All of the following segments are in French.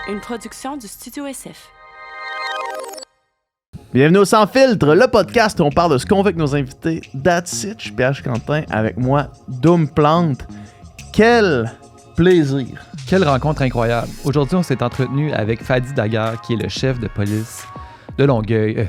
une production du Studio SF. Bienvenue au Sans Filtre, le podcast où on parle de ce qu'on veut avec nos invités. That's it, je suis PH Quentin, avec moi, Doom Plante. Quel plaisir! Quelle rencontre incroyable! Aujourd'hui, on s'est entretenu avec Fadi Daguerre, qui est le chef de police de Longueuil,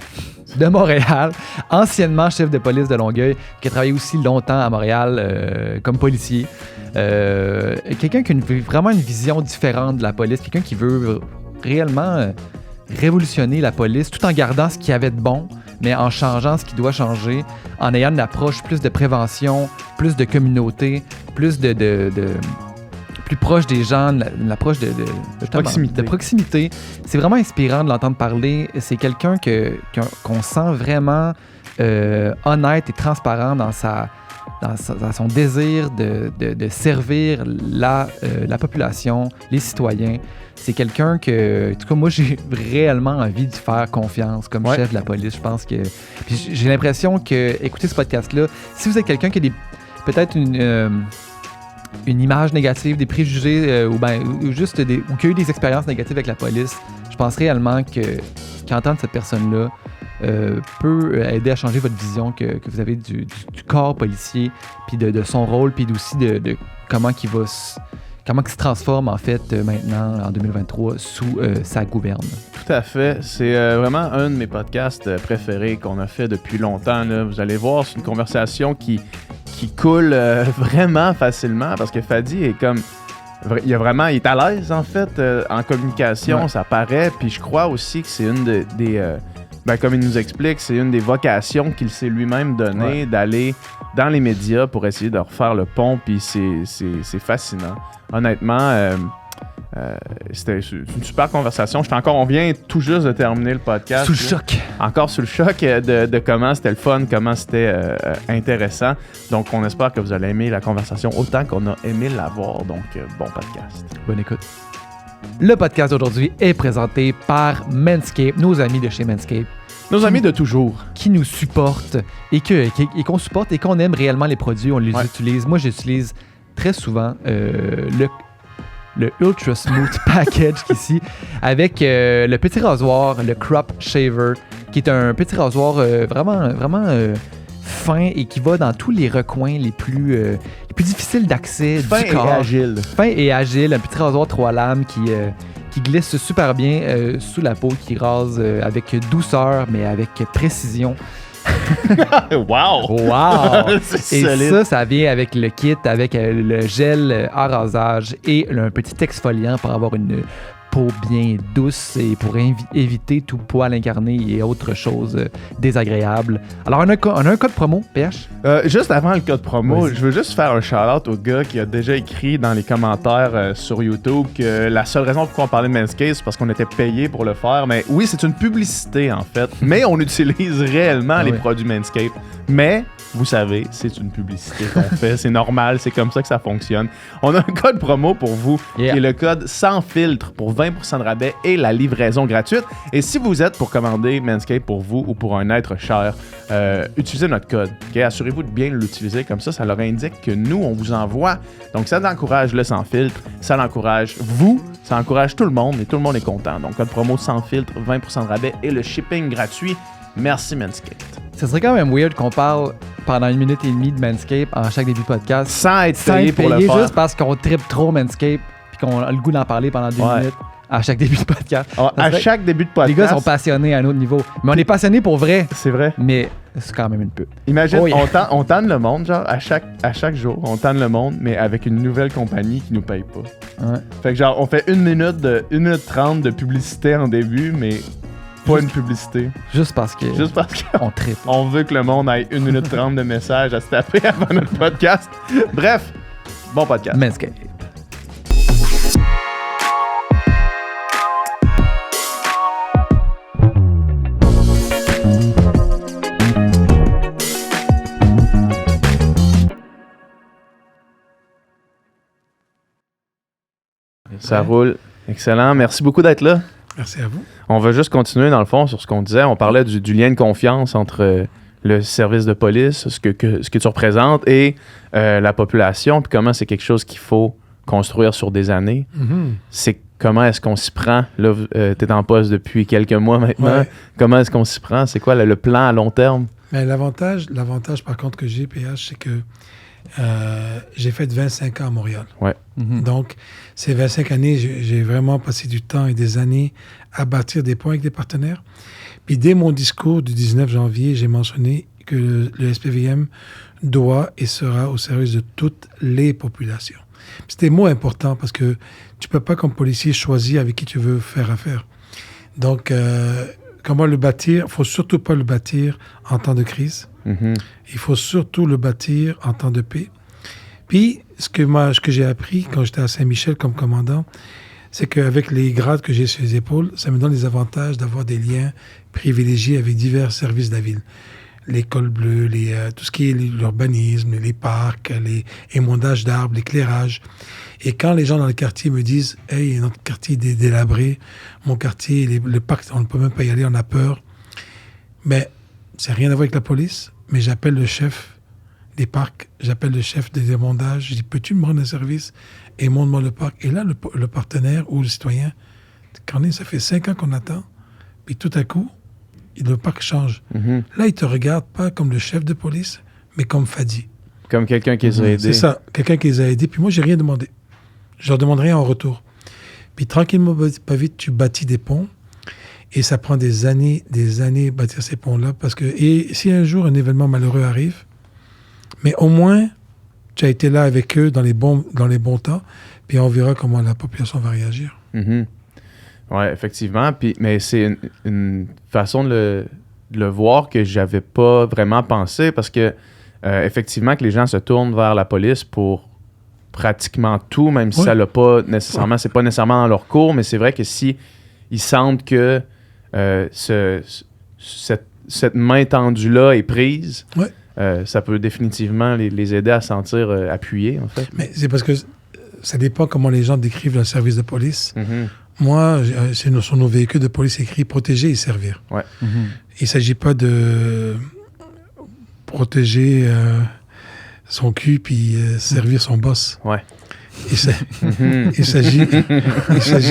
de Montréal, anciennement chef de police de Longueuil, qui a travaillé aussi longtemps à Montréal comme policier. Quelqu'un qui a vraiment une vision différente de la police, quelqu'un qui veut réellement révolutionner la police tout en gardant ce qu'il y avait de bon, mais en changeant ce qui doit changer, en ayant une approche plus de prévention, plus de communauté, plus de plus proche des gens, l'approche de proximité. C'est vraiment inspirant de l'entendre parler. C'est quelqu'un qu'on sent vraiment honnête et transparent dans son désir de servir la population, les citoyens. C'est quelqu'un que, en tout cas, moi, j'ai réellement envie de faire confiance comme chef de la police. Je pense que... Puis j'ai l'impression que, écoutez ce podcast-là, si vous êtes quelqu'un qui a peut-être une image négative, des préjugés ou qui a eu des expériences négatives avec la police, je pense réellement qu'entendre cette personne-là peut aider à changer votre vision que vous avez du corps policier, puis de son rôle, puis aussi de comment il se transforme en fait maintenant en 2023 sous sa gouverne. Tout à fait. C'est vraiment un de mes podcasts préférés qu'on a fait depuis longtemps. Là. Vous allez voir, c'est une conversation qui coule vraiment facilement parce que Fadi est comme... Il est à l'aise en fait en communication, ça paraît. Puis je crois aussi que c'est une des comme il nous explique, c'est une des vocations qu'il s'est lui-même donné d'aller dans les médias pour essayer de refaire le pont. Puis c'est fascinant. Honnêtement, c'était une super conversation. On vient tout juste de terminer le podcast. Sous le choc. Encore sous le choc de comment c'était le fun, comment c'était intéressant. Donc, on espère que vous allez aimer la conversation autant qu'on a aimé l'avoir. Donc, bon podcast. Bonne écoute. Le podcast d'aujourd'hui est présenté par Manscaped, nos amis de chez Manscaped. Nos amis de toujours. Qui nous supportent et qu'on supporte et qu'on aime réellement les produits. On les utilise. Moi, j'utilise très souvent le Ultra Smooth Package ici avec le petit rasoir, le Crop Shaver, qui est un petit rasoir vraiment fin et qui va dans tous les recoins les plus difficiles d'accès du corps. Fin et agile, un petit rasoir 3 lames qui glisse super bien sous la peau, qui rase avec douceur mais avec précision. Wow! C'est et solide. ça vient avec le kit, avec le gel à rasage et un petit exfoliant pour avoir une peau bien douce et pour éviter tout poil incarné et autres choses désagréables. Alors, on a un code promo, PH? Juste avant le code promo, Vas-y. je veux juste faire un shout-out au gars qui a déjà écrit dans les commentaires sur YouTube que la seule raison pourquoi on parlait de Manscaped, c'est parce qu'on était payé pour le faire. Mais oui, c'est une publicité, en fait. Mais on utilise réellement les produits Manscaped. Mais... vous savez, c'est une publicité qu'on fait, c'est normal, c'est comme ça que ça fonctionne. On a un code promo pour vous, qui est le code sans filtre pour 20% de rabais et la livraison gratuite. Et si vous êtes pour commander Manscaped pour vous ou pour un être cher, utilisez notre code. Okay? Assurez-vous de bien l'utiliser, comme ça leur indique que nous, on vous envoie. Donc ça encourage le sans filtre, ça l'encourage vous, ça encourage tout le monde et tout le monde est content. Donc code promo sans filtre, 20% de rabais et le shipping gratuit. Merci Manscaped. Ça serait quand même weird qu'on parle pendant 1 minute et demie de Manscaped en chaque début de podcast. Sans être payé pour le faire. Juste parce qu'on trippe trop Manscaped puis qu'on a le goût d'en parler pendant 2 minutes à chaque début de podcast. Chaque début de podcast. Les gars sont passionnés à un autre niveau. Mais on est passionnés pour vrai. C'est vrai. Mais c'est quand même une pub. Imagine, on tanne le monde, genre, à chaque jour, on tanne le monde, mais avec une nouvelle compagnie qui nous paye pas. Ouais. Fait que genre, on fait 1 minute 30 de publicité en début, mais... pas une publicité. Juste parce qu'on trippe. On veut que le monde ait 1 minute 30 de messages à se taper avant notre podcast. Bref, bon podcast. Manscaped. Ça roule. Excellent. Merci beaucoup d'être là. Merci à vous. On va juste continuer, dans le fond, sur ce qu'on disait. On parlait du lien de confiance entre le service de police, ce que tu représentes, et la population, puis comment c'est quelque chose qu'il faut construire sur des années. Mm-hmm. C'est comment est-ce qu'on s'y prend? Là, tu es en poste depuis quelques mois maintenant. Ouais. Comment est-ce qu'on s'y prend? C'est quoi le plan à long terme? Mais l'avantage, par contre, que j'ai, PH, c'est que j'ai fait 25 ans à Montréal. Mhm. Donc, ces 25 années, j'ai vraiment passé du temps et des années à bâtir des ponts avec des partenaires. Puis, dès mon discours du 19 janvier, j'ai mentionné que le SPVM doit et sera au service de toutes les populations. Puis c'est des mots importants parce que tu peux pas, comme policier, choisir avec qui tu veux faire affaire. Donc, comment le bâtir? Il faut surtout pas le bâtir en temps de crise. Mhm. Il faut surtout le bâtir en temps de paix. Puis, ce que j'ai appris quand j'étais à Saint-Michel comme commandant, c'est qu'avec les grades que j'ai sur les épaules, ça me donne les avantages d'avoir des liens privilégiés avec divers services de la ville. L'école bleue, tout ce qui est l'urbanisme, les parcs, les émondages d'arbres, l'éclairage. Et quand les gens dans le quartier me disent « Hey, notre quartier est délabré, mon quartier, le parc, on ne peut même pas y aller, on a peur. » Mais ça n'a rien à voir avec la police, mais j'appelle le chef des parcs, j'appelle le chef des émondages, je dis « Peux-tu me rendre un service? » Et montre-moi le parc. Et là, le partenaire ou le citoyen, quand ça fait 5 ans qu'on attend, puis tout à coup, le parc change. Mhm. Là, il te regarde pas comme le chef de police, mais comme Fadi. Comme quelqu'un qui les a aidés. C'est ça, quelqu'un qui les a aidés. Puis moi, j'ai rien demandé. Je leur demande rien en retour. Puis tranquillement, pas vite, tu bâtis des ponts. Et ça prend des années bâtir ces ponts-là. Et si un jour un événement malheureux arrive, mais au moins, tu as été là avec eux dans les bons temps. Puis on verra comment la population va réagir. Mhm. Oui, effectivement. Mais c'est une façon de le voir que j'avais pas vraiment pensé parce que effectivement que les gens se tournent vers la police pour pratiquement tout, même si ça l'a pas nécessairement, c'est pas nécessairement dans leur cours, mais c'est vrai que si ils sentent que cette main tendue-là est prise, ça peut définitivement les aider à se sentir appuyés, en fait. Mais c'est parce que ça dépend comment les gens décrivent le service de police. Mhm. Moi, sur nos véhicules de police écrit « protéger et servir Ouais. ». Il ne s'agit pas de protéger son cul puis servir son boss. Ouais. Il s'agit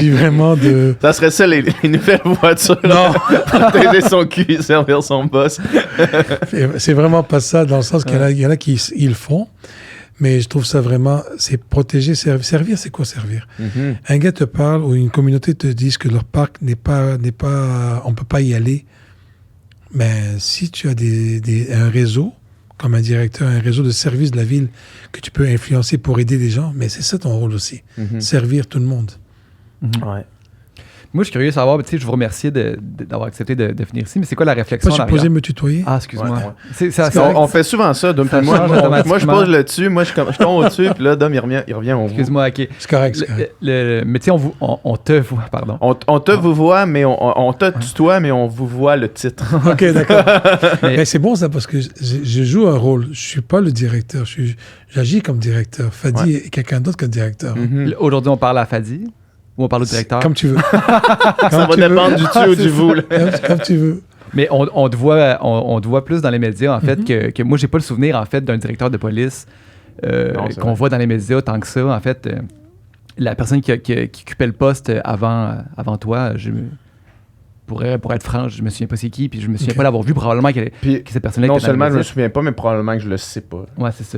vraiment de... Ça serait ça, les nouvelles voitures. Non. Protéger son cul et servir son boss. C'est vraiment pas ça, dans le sens qu'il y en a qui ils le font. Mais je trouve ça vraiment, c'est protéger, servir, c'est quoi servir? Mhm. Un gars te parle ou une communauté te dit que leur parc n'est pas, on peut pas y aller. Mais si tu as un réseau, comme un directeur, un réseau de services de la ville que tu peux influencer pour aider les gens, mais c'est ça ton rôle aussi, servir tout le monde. Ouais. Moi, je suis curieux de savoir, tu sais, je vous remercie d'avoir accepté de venir ici, mais c'est quoi la réflexion Moi, je suis posé me tutoyer. Ah, excuse-moi. Ouais. C'est On fait souvent ça, Dom. Ça Moi, change je automatiquement. pose le dessus, moi, je tombe au-dessus, puis là, Dom, il revient au vous. Excuse-moi, OK. C'est correct, c'est correct. Mais tu sais, on te voit, pardon. On te vous voit, mais on te tutoie, mais on vous voit le titre. OK, d'accord. Mais c'est bon ça, parce que je joue un rôle. Je suis pas le directeur, j'agis comme directeur. Fadi est quelqu'un d'autre que directeur. Mhm. Aujourd'hui, on parle à Fadi ou on parle au directeur? Comme tu veux. Ça va dépendre du tu ou du vous. Là. Comme tu veux. Mais on te voit plus dans les médias, en fait, que moi, j'ai pas le souvenir, en fait, d'un directeur de police Non, c'est qu'on vrai. voit dans les médias tant que ça. En fait, la personne qui occupait le poste avant toi, pour être franc, je me souviens pas c'est qui, puis je me souviens pas l'avoir vu, probablement que cette personne-là Non était dans les seulement je me médias. souviens pas, mais probablement que je le sais pas. Ouais, c'est ça.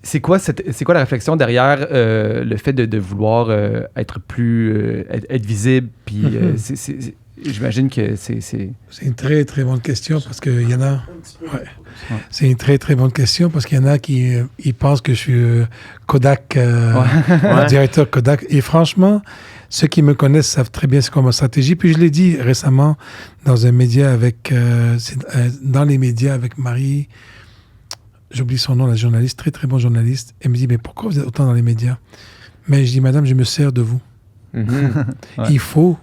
C'est quoi la réflexion derrière le fait de vouloir être plus être visible, puis j'imagine que c'est C'est une très, très bonne question parce qu'il y en a... Ouais. C'est une très, très bonne question parce qu'il y en a qui ils pensent que je suis Kodak, directeur Kodak. Et franchement, ceux qui me connaissent savent très bien c'est quoi ma stratégie. Puis je l'ai dit récemment dans un média dans les médias avec Marie... J'oublie son nom, la journaliste, très très bon journaliste. Elle me dit, mais pourquoi vous êtes autant dans les médias? Mais je dis, madame, je me sers de vous. Mhm. Ouais. Il faut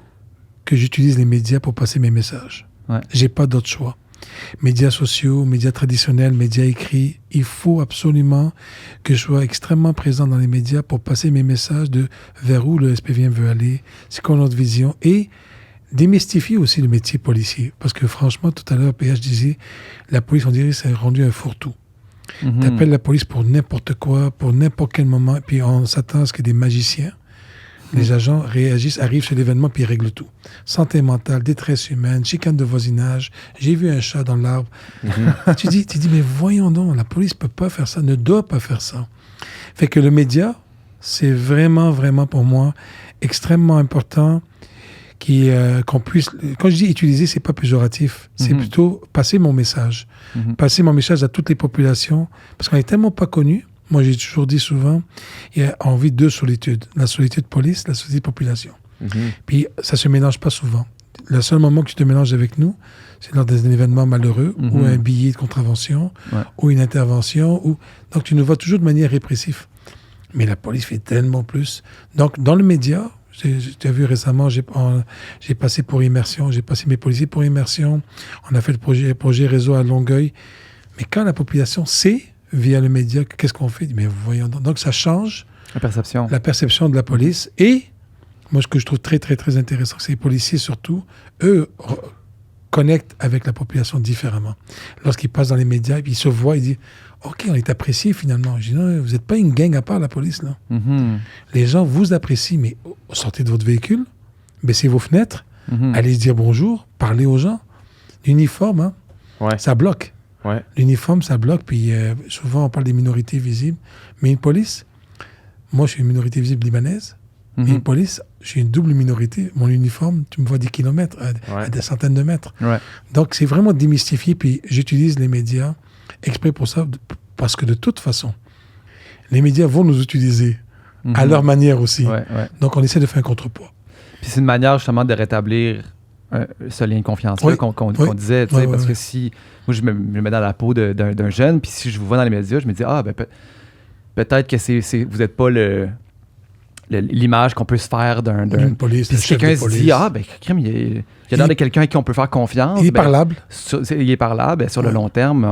que j'utilise les médias pour passer mes messages. Ouais. J'ai pas d'autre choix. Médias sociaux, médias traditionnels, médias écrits, il faut absolument que je sois extrêmement présent dans les médias pour passer mes messages de vers où le SPVM veut aller, c'est quoi notre vision, et démystifier aussi le métier policier. Parce que franchement, tout à l'heure, PH disait, la police, on dirait, c'est rendu un fourre-tout. Mhm. T'appelles la police pour n'importe quoi, pour n'importe quel moment, puis on s'attend à ce que des magiciens Les agents réagissent, arrivent sur l'événement, puis ils règlent tout. Santé mentale, détresse humaine, chicane de voisinage. J'ai vu un chat dans l'arbre. Tu dis, mais voyons donc, la police peut pas faire ça, ne doit pas faire ça. Fait que le média, c'est vraiment, vraiment pour moi extrêmement important qu'on puisse... Quand je dis utiliser, c'est pas péjoratif. C'est plutôt passer mon message. Passer mon message à toutes les populations, parce qu'on est tellement pas connus. Moi, j'ai toujours dit souvent, il y a envie de deux solitudes. La solitude police, la solitude population. Puis, ça se mélange pas souvent. Le seul moment que tu te mélanges avec nous, c'est lors d'un événement malheureux, ou un billet de contravention, ou une intervention. Donc, tu nous vois toujours de manière répressive. Mais la police fait tellement plus. Donc, dans le média, tu as vu récemment, j'ai passé pour Immersion, j'ai passé mes policiers pour Immersion. On a fait le projet réseau à Longueuil. Mais quand la population sait, via le média, qu'est-ce qu'on fait? Mais voyons donc, ça change la perception de la police. Et moi, ce que je trouve très, très, très intéressant, c'est que les policiers, surtout, eux, connectent avec la population différemment. Lorsqu'ils passent dans les médias, ils se voient, ils disent « OK, on est apprécié finalement. » Je dis « Non, vous n'êtes pas une gang à part, la police, là. Les gens vous apprécient, mais sortez de votre véhicule, baissez vos fenêtres, allez se dire bonjour, parlez aux gens. L'uniforme, ça bloque. Ouais. L'uniforme, ça bloque, puis souvent on parle des minorités visibles. Mais une police, moi je suis une minorité visible libanaise, mais une police, je suis une double minorité. Mon uniforme, tu me vois des kilomètres, à des centaines de mètres. Ouais. Donc c'est vraiment démystifié, puis j'utilise les médias exprès pour ça, parce que de toute façon, les médias vont nous utiliser à leur manière aussi. Donc on essaie de faire un contrepoids. Puis c'est une manière justement de rétablir ce lien de confiance-là qu'on disait, tu sais, parce que si... Moi, je me mets dans la peau d'un jeune, puis si je vous vois dans les médias, je me dis, peut-être que vous n'êtes pas l'image qu'on peut se faire d'une police. Puis si quelqu'un se dit, crime, il y a l'air de quelqu'un à qui on peut faire confiance. Il est parlable. Il est parlable, sur le long terme,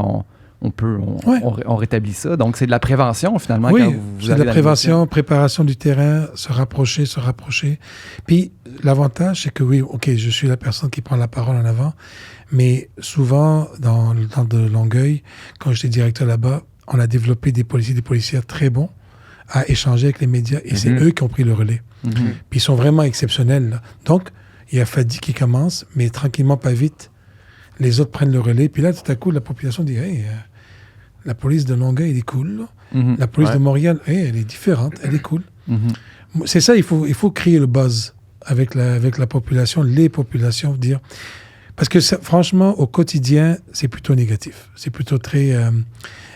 on rétablit ça. Donc, c'est de la prévention, finalement. Oui, quand vous c'est de la prévention, préparation du terrain, se rapprocher. Puis, l'avantage, c'est que oui, OK, je suis la personne qui prend la parole en avant, mais souvent, dans le temps de Longueuil, quand j'étais directeur là-bas, on a développé des policières très bons à échanger avec les médias, et c'est eux qui ont pris le relais. Puis, ils sont vraiment exceptionnels, là. Donc, il y a Fadi qui commence, mais tranquillement, pas vite. Les autres prennent le relais. Puis là, tout à coup, la population dit « Hey, la police de Longueuil, elle est cool. La police de Montréal, elle est différente, elle est cool. » C'est ça, il faut créer le buzz avec la population, les populations, dire... Parce que franchement, au quotidien, c'est plutôt négatif. C'est plutôt très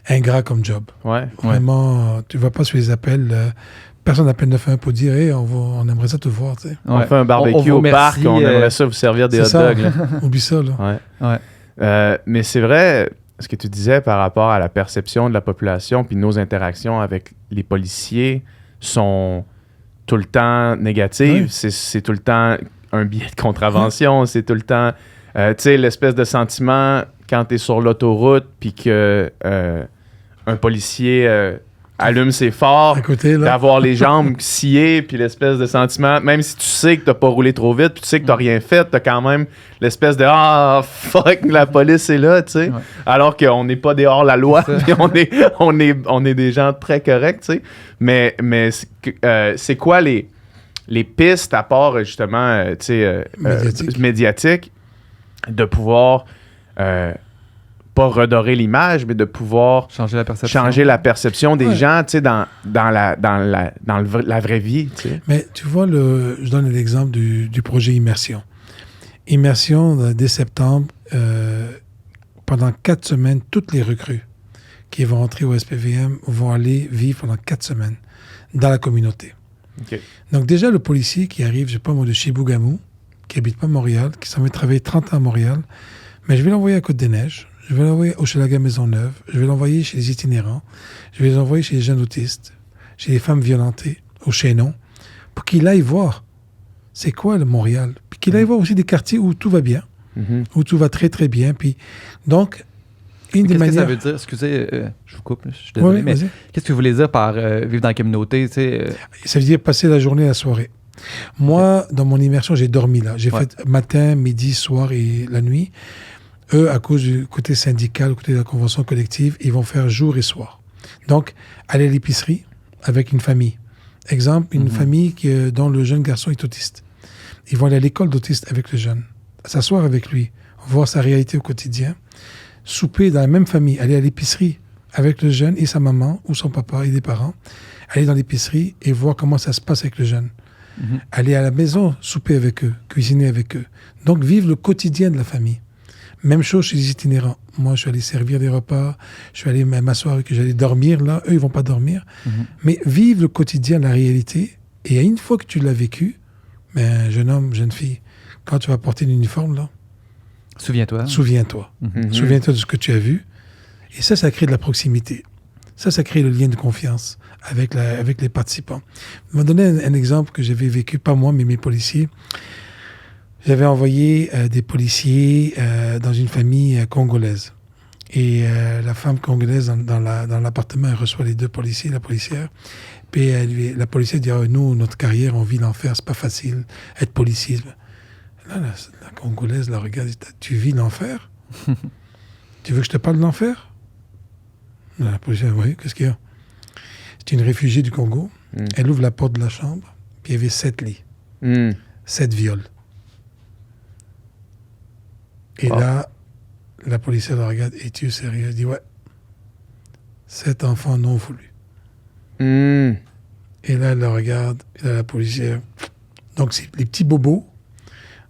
ingrat comme job. Vraiment, tu ne vas pas sur les appels... Personne n'appelle 911 pour dire hey, on aimerait ça te voir. Tu sais. On fait un barbecue au parc, on aimerait ça vous servir des hot dogs. Oublie ça. Là. Mais c'est vrai, ce que tu disais par rapport à la perception de la population, puis nos interactions avec les policiers sont tout le temps négatives. C'est tout le temps un billet de contravention. C'est tout le temps, tu sais, l'espèce de sentiment quand tu es sur l'autoroute, puis que un policier... allume ses phares, d'avoir les jambes sciées, puis l'espèce de sentiment, même si tu sais que t'as pas roulé trop vite, puis tu sais que t'as rien fait, t'as quand même l'espèce de « Ah, fuck, la police est là », tu sais, alors qu'on n'est pas dehors la loi, puis on est des gens très corrects, tu sais, mais c'est quoi les pistes à part, justement, tu sais, médiatiques, de pouvoir... pas redorer l'image, mais de pouvoir changer la perception des gens, tu sais, dans la vraie vie, tu sais. Mais tu vois, je donne l'exemple du projet Immersion. Immersion, dès septembre, pendant 4 semaines, toutes les recrues qui vont entrer au SPVM vont aller vivre pendant 4 semaines dans la communauté. Okay. Donc déjà, le policier qui arrive, je sais pas moi, de Chibougamau, qui habite pas Montréal, qui s'en va travailler 30 ans à Montréal, mais je vais l'envoyer à Côte-des-Neiges, je vais l'envoyer au Hochelaga Maisonneuve, je vais l'envoyer chez les itinérants, je vais l'envoyer chez les jeunes autistes, chez les femmes violentées, au Chaînon, pour qu'il aille voir c'est quoi le Montréal. Puis qu'il aille voir aussi des quartiers où tout va bien, où tout va très, très bien. Puis, donc, qu'est-ce que ça veut dire? Excusez, je vous coupe, je suis désolé, mais qu'est-ce que vous voulez dire par vivre dans la communauté? Ça veut dire passer la journée et la soirée. Moi, dans mon immersion, j'ai dormi là. J'ai fait matin, midi, soir et la nuit. Eux, à cause du côté syndical, côté de la convention collective, ils vont faire jour et soir. Donc, aller à l'épicerie avec une famille, Exemple, une famille dont le jeune garçon est autiste. Ils vont aller à l'école d'autiste avec le jeune, s'asseoir avec lui, voir sa réalité au quotidien, souper dans la même famille, aller à l'épicerie avec le jeune et sa maman ou son papa et des parents, aller dans l'épicerie et voir comment ça se passe avec le jeune. Aller à la maison, souper avec eux, cuisiner avec eux. Donc, vivre le quotidien de la famille. Même chose chez les itinérants. Moi, je suis allé servir des repas, je suis allé m'asseoir avec eux, j'allais dormir là. Eux, ils vont pas dormir. Mais vivre le quotidien, la réalité. Et une fois que tu l'as vécu, ben, jeune homme, jeune fille, quand tu vas porter l'uniforme, là, Souviens-toi. souviens-toi. Souviens-toi de ce que tu as vu. Et ça crée de la proximité. Ça crée le lien de confiance avec les participants. Je vais donner un exemple que j'avais vécu, pas moi, mais mes policiers. J'avais envoyé des policiers dans une famille congolaise. Et la femme congolaise, dans l'appartement, elle reçoit les deux policiers, la policière. Puis la policière dit, nous, notre carrière, on vit l'enfer, c'est pas facile, être policier. Là, la congolaise la regarde et dit, tu vis l'enfer? Tu veux que je te parle de l'enfer? La policière, oui, qu'est-ce qu'il y a? C'est une réfugiée du Congo. Elle ouvre la porte de la chambre, puis il y avait 7 lits. 7 viols. Et là, la policière la regarde, es-tu sérieux? Elle dit, ouais. 7 enfants non voulus. Et là, elle la regarde, et là, la policière... Donc, c'est les petits bobos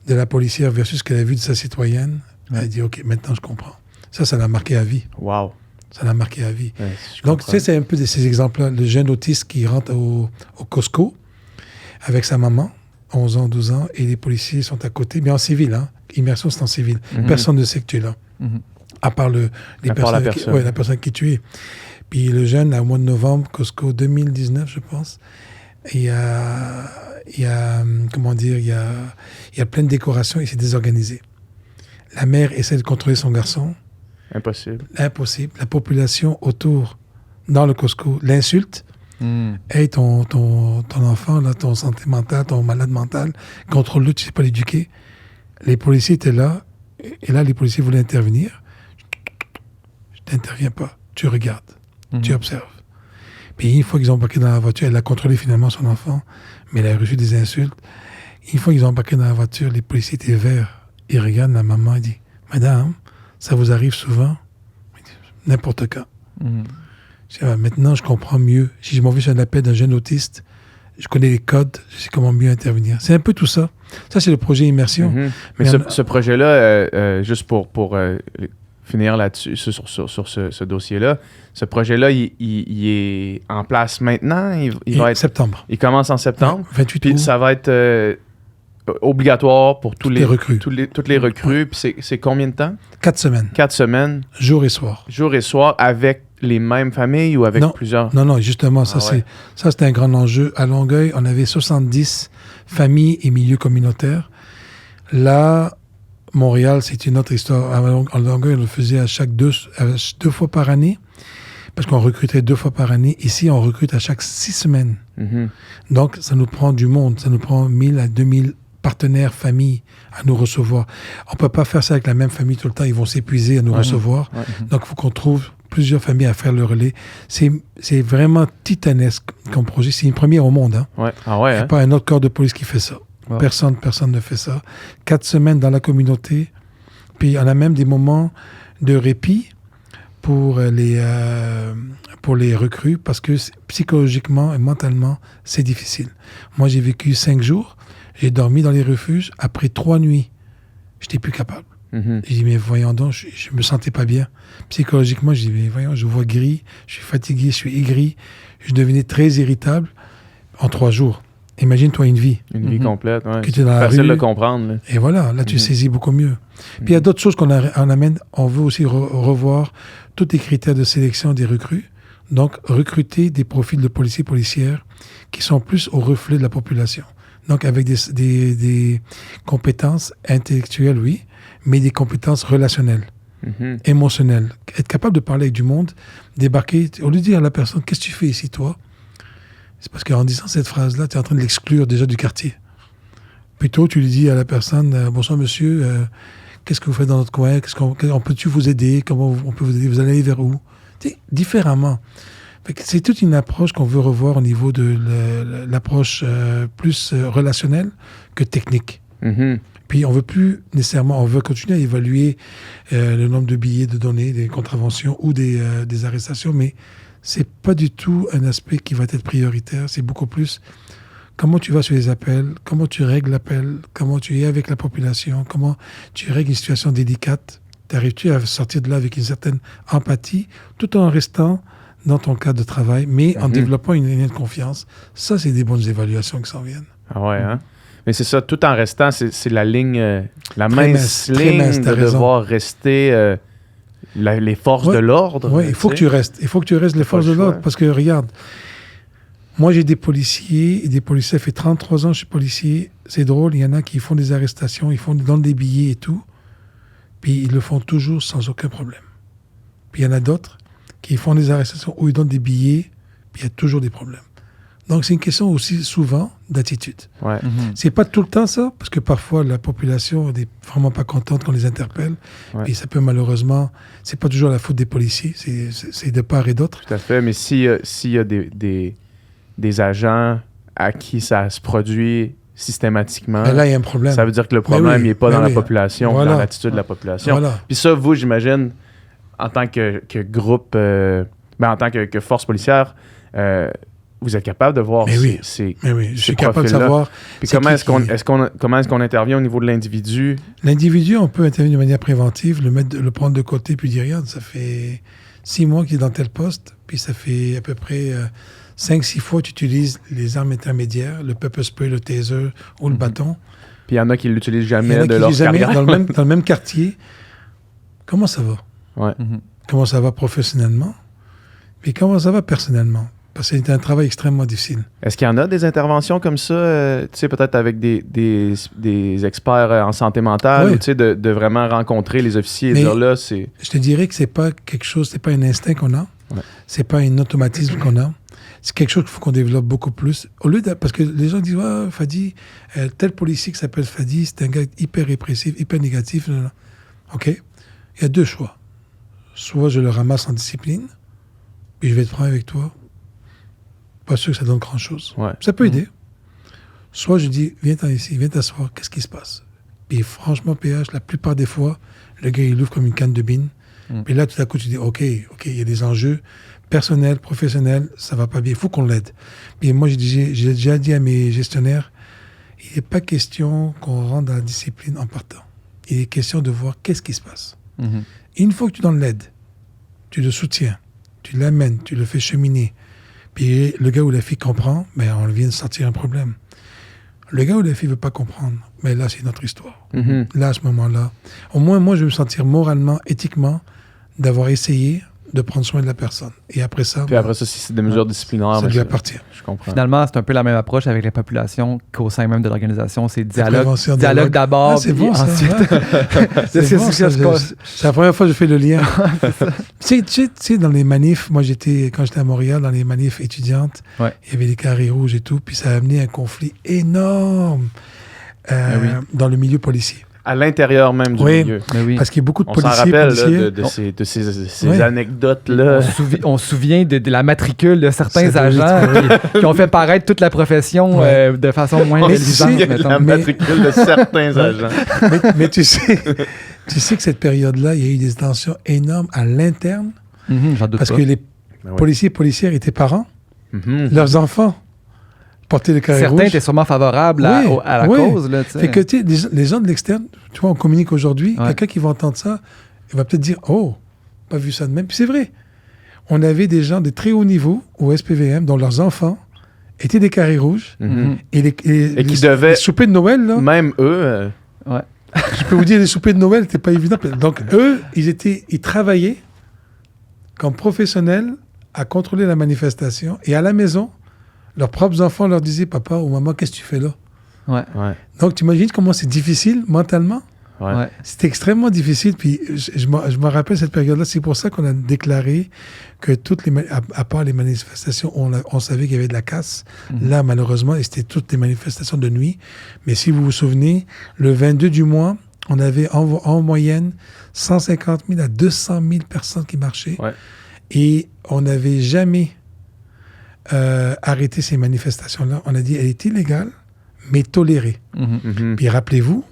de la policière versus ce qu'elle a vu de sa citoyenne. Elle dit, OK, maintenant, je comprends. Ça l'a marqué à vie. Wow. Ça l'a marqué à vie. Ouais, donc, tu sais, c'est un peu de ces exemples-là. Le jeune autiste qui rentre au Costco avec sa maman, 11 ans, 12 ans, et les policiers sont à côté, mais en civil, hein. Immersion, c'est en civil. Personne ne sait que tu es là. À part la personne qui tu es. Puis le jeune, au mois de novembre, Costco 2019, je pense, il y a plein de décorations et c'est désorganisé. La mère essaie de contrôler son garçon. Impossible. Impossible. La population autour, dans le Costco, l'insulte. Hey, ton enfant, là, ton santé mentale, ton malade mental, contrôle-le, tu ne sais pas l'éduquer. Les policiers étaient là, et là, les policiers voulaient intervenir. Je t'interviens pas. Tu regardes. Tu observes. Puis une fois qu'ils ont embarqué dans la voiture, elle a contrôlé finalement son enfant, mais elle a reçu des insultes. Une fois qu'ils ont embarqué dans la voiture, les policiers étaient verts. Ils regardent la maman et disent, « Madame, ça vous arrive souvent? » N'importe quand. Je dis, maintenant, je comprends mieux. Si je m'en vais sur un appel d'un jeune autiste, je connais les codes, je sais comment mieux intervenir. C'est un peu tout ça. Ça, c'est le projet Immersion. Mais ce projet-là, juste pour finir là-dessus, sur ce dossier-là, ce projet-là, il est en place maintenant? Il va être septembre. Il commence en septembre. 28 Puis août. ça va être obligatoire pour toutes les recrues. Toutes les recrues. Puis c'est combien de temps? 4 semaines. 4 semaines. Jour et soir. Jour et soir avec les mêmes familles ou avec plusieurs? Non, justement, ça c'est un grand enjeu. À Longueuil, on avait 70 familles et milieux communautaires. Là, Montréal, c'est une autre histoire. À Longueuil, on le faisait à chaque deux fois par année, parce qu'on recrutait 2 fois par année. Ici, on recrute à chaque 6 semaines. Donc, ça nous prend du monde. Ça nous prend 1000 à 2000 partenaires, familles à nous recevoir. On ne peut pas faire ça avec la même famille tout le temps. Ils vont s'épuiser à nous recevoir. Donc, il faut qu'on trouve plusieurs familles à faire le relais. C'est vraiment titanesque comme projet. C'est une première au monde. Hein. Il n'y a pas un autre corps de police qui fait ça. Wow. Personne ne fait ça. 4 semaines dans la communauté. Puis on a même des moments de répit pour les recrues parce que psychologiquement et mentalement, c'est difficile. Moi, j'ai vécu 5 jours. J'ai dormi dans les refuges. Après 3 nuits, je n'étais plus capable. J'ai dit, mais voyons donc, je me sentais pas bien. Psychologiquement, je dis, mais voyons, je vois gris, je suis fatigué, je suis aigri. Je devenais très irritable en 3 jours. Imagine-toi une vie. Une vie complète, oui. C'est facile de comprendre. Là. Et voilà, là, tu saisis beaucoup mieux. Puis il y a d'autres choses qu'on amène. On veut aussi revoir tous les critères de sélection des recrues. Donc, recruter des profils de policiers, policières qui sont plus au reflet de la population. Donc, avec des compétences intellectuelles, oui, mais des compétences relationnelles, émotionnelles. Être capable de parler avec du monde, débarquer, au lieu de dire à la personne, qu'est-ce que tu fais ici, toi? C'est parce qu'en disant cette phrase-là, tu es en train de l'exclure déjà du quartier. Plutôt, tu lui dis à la personne, bonsoir monsieur, qu'est-ce que vous faites dans notre coin? On peut-tu vous aider? Comment on peut vous aider? Vous allez aller vers où? Différemment. Fait que c'est toute une approche qu'on veut revoir au niveau de l'approche plus relationnelle que technique. Mhm. Puis on veut plus nécessairement, on veut continuer à évaluer le nombre de billets de données, des contraventions ou des arrestations, mais c'est pas du tout un aspect qui va être prioritaire. C'est beaucoup plus comment tu vas sur les appels, comment tu règles l'appel, comment tu es avec la population, comment tu règles une situation délicate. Arrives-tu à sortir de là avec une certaine empathie, tout en restant dans ton cadre de travail, mais en développant une ligne de confiance. Ça, c'est des bonnes évaluations qui s'en viennent. Ah ouais, hein? Mais c'est ça, tout en restant, c'est la ligne, la Très mince mince, très ligne mince, t'as de raison. devoir rester les forces Ouais. de l'ordre. Oui, il faut que tu restes. Il faut que tu restes les forces le de choix. l'ordre. Parce que, regarde, moi, j'ai des policiers, ça fait 33 ans que je suis policier. C'est drôle, il y en a qui font des arrestations, ils donnent des billets et tout, puis ils le font toujours sans aucun problème. Puis il y en a d'autres qui font des arrestations où ils donnent des billets, puis il y a toujours des problèmes. Donc, c'est une question aussi souvent d'attitude. Ouais. C'est pas tout le temps ça, parce que parfois la population n'est vraiment pas contente qu'on les interpelle. Ouais. Et ça peut malheureusement, c'est pas toujours la faute des policiers, c'est de part et d'autre. Tout à fait, mais s'il y a des agents à qui ça se produit systématiquement, Mais là, il y a un problème. ça veut dire que le problème oui, n'est pas mais dans la oui. population, Voilà. dans l'attitude de la population. Voilà. Puis ça, vous, j'imagine, en tant que groupe, en tant que force policière, vous êtes capable de voir Mais oui. ces Mais oui, je ces suis capable de profils-là. savoir. Puis c'est comment qui est-ce qu'on intervient au niveau de l'individu? L'individu, on peut intervenir de manière préventive, le prendre de côté, puis dire, regarde, ça fait 6 mois qu'il est dans tel poste, puis ça fait à peu près 5-6 fois que tu utilises les armes intermédiaires, le pepper spray, le taser ou le bâton. Puis il y en a qui l'utilisent Il y en jamais a de qui leur disent jamais carrière. dans le même quartier. Comment ça va? Ouais. Comment ça va professionnellement? Puis comment ça va personnellement? Parce que c'est un travail extrêmement difficile. Est-ce qu'il y en a des interventions comme ça, tu sais, peut-être avec des experts en santé mentale, Oui. ou tu sais, de vraiment rencontrer les officiers et Mais- dire là, c'est... Je te dirais que c'est pas quelque chose, c'est pas un instinct qu'on a, Ouais. c'est pas un automatisme qu'on a. C'est quelque chose qu'il faut qu'on développe beaucoup plus. Au lieu parce que les gens disent, ah, Fadi, tel policier qui s'appelle Fadi, c'est un gars hyper répressif, hyper négatif. Non, non. OK. Il y a 2 choix. Soit je le ramasse en discipline, puis je vais être franc avec toi. Pas sûr que ça donne grand-chose. Ouais. Ça peut aider. Soit je dis, viens-t'en ici, viens t'asseoir, qu'est-ce qui se passe? Puis franchement, PH, la plupart des fois, le gars, il ouvre comme une canne de bine. Puis là, tout à coup, tu dis, OK, il y a des enjeux personnels, professionnels, ça va pas bien, il faut qu'on l'aide. Puis moi, j'ai déjà dit à mes gestionnaires, il n'est pas question qu'on rentre dans la discipline en partant. Il est question de voir qu'est-ce qui se passe. Et une fois que tu donnes l'aide, tu le soutiens, tu l'amènes, tu le fais cheminer, puis le gars ou la fille comprend, mais on vient de sortir un problème. Le gars ou la fille ne veut pas comprendre, mais là, c'est notre histoire. Mhm. Là, à ce moment-là, au moins, moi, je vais me sentir moralement, éthiquement, d'avoir essayé de prendre soin de la personne. Et après ça, Puis après ça, si c'est des mesures disciplinaires, ça ben, lui je appartient. comprends. Finalement, c'est un peu la même approche avec les populations qu'au sein même de l'organisation. C'est dialogue, prévention, dialogue d'abord. Ah, c'est puis bon, ça. ensuite- C'est bon, ça, c'est la première fois que je fais le lien. Tu sais, dans les manifs, moi, quand j'étais à Montréal, dans les manifs étudiantes, Ouais. il y avait les carrés rouges et tout, puis ça a amené un conflit énorme dans le milieu policier. À l'intérieur même du Oui. milieu. Mais oui. Parce qu'il y a beaucoup de On s'en policiers. rappelle là, policiers. de ces Ouais. anecdotes-là. On se souvient de la matricule de certains Ça doit agents qui ont fait paraître toute la profession Ouais. de façon moins On Mais se réalisante, souvient de mettons. la Mais- matricule de certains agents. mais tu sais que cette période-là, il y a eu des tensions énormes à l'interne, J'en doute parce pas. que les Ben ouais. policiers et policières étaient parents, Mhm. leurs enfants portaient le carré Certains rouge. étaient sûrement favorables Oui, à la oui. cause. Là, tu sais. Fait que tu sais, les gens de l'externe, tu vois, on communique aujourd'hui, Ouais. quelqu'un qui va entendre ça, il va peut-être dire, oh, pas vu ça de même. Puis c'est vrai. On avait des gens de très haut niveau au SPVM dont leurs enfants étaient des carrés rouges. Mhm. Et Et qui devaient- les soupers de Noël, là, Même eux, Ouais. je peux vous dire, les soupers de Noël, c'était pas évident. Donc, eux, ils travaillaient comme professionnels à contrôler la manifestation. Et à la maison, leurs propres enfants leur disaient, papa ou maman, qu'est-ce que tu fais là? Ouais. ouais, Donc, tu imagines comment c'est difficile mentalement? ouais. Ouais. C'était extrêmement difficile. Puis, je me rappelle cette période-là. C'est pour ça qu'on a déclaré que à part les manifestations, on savait qu'il y avait de la casse. Là, malheureusement, et c'était toutes les manifestations de nuit. Mais si vous vous souvenez, le 22 du mois, on avait en moyenne 150 000 à 200 000 personnes qui marchaient. Ouais. Et on n'avait jamais arrêter ces manifestations-là. On a dit elle est illégale, mais tolérée. Puis rappelez-vous,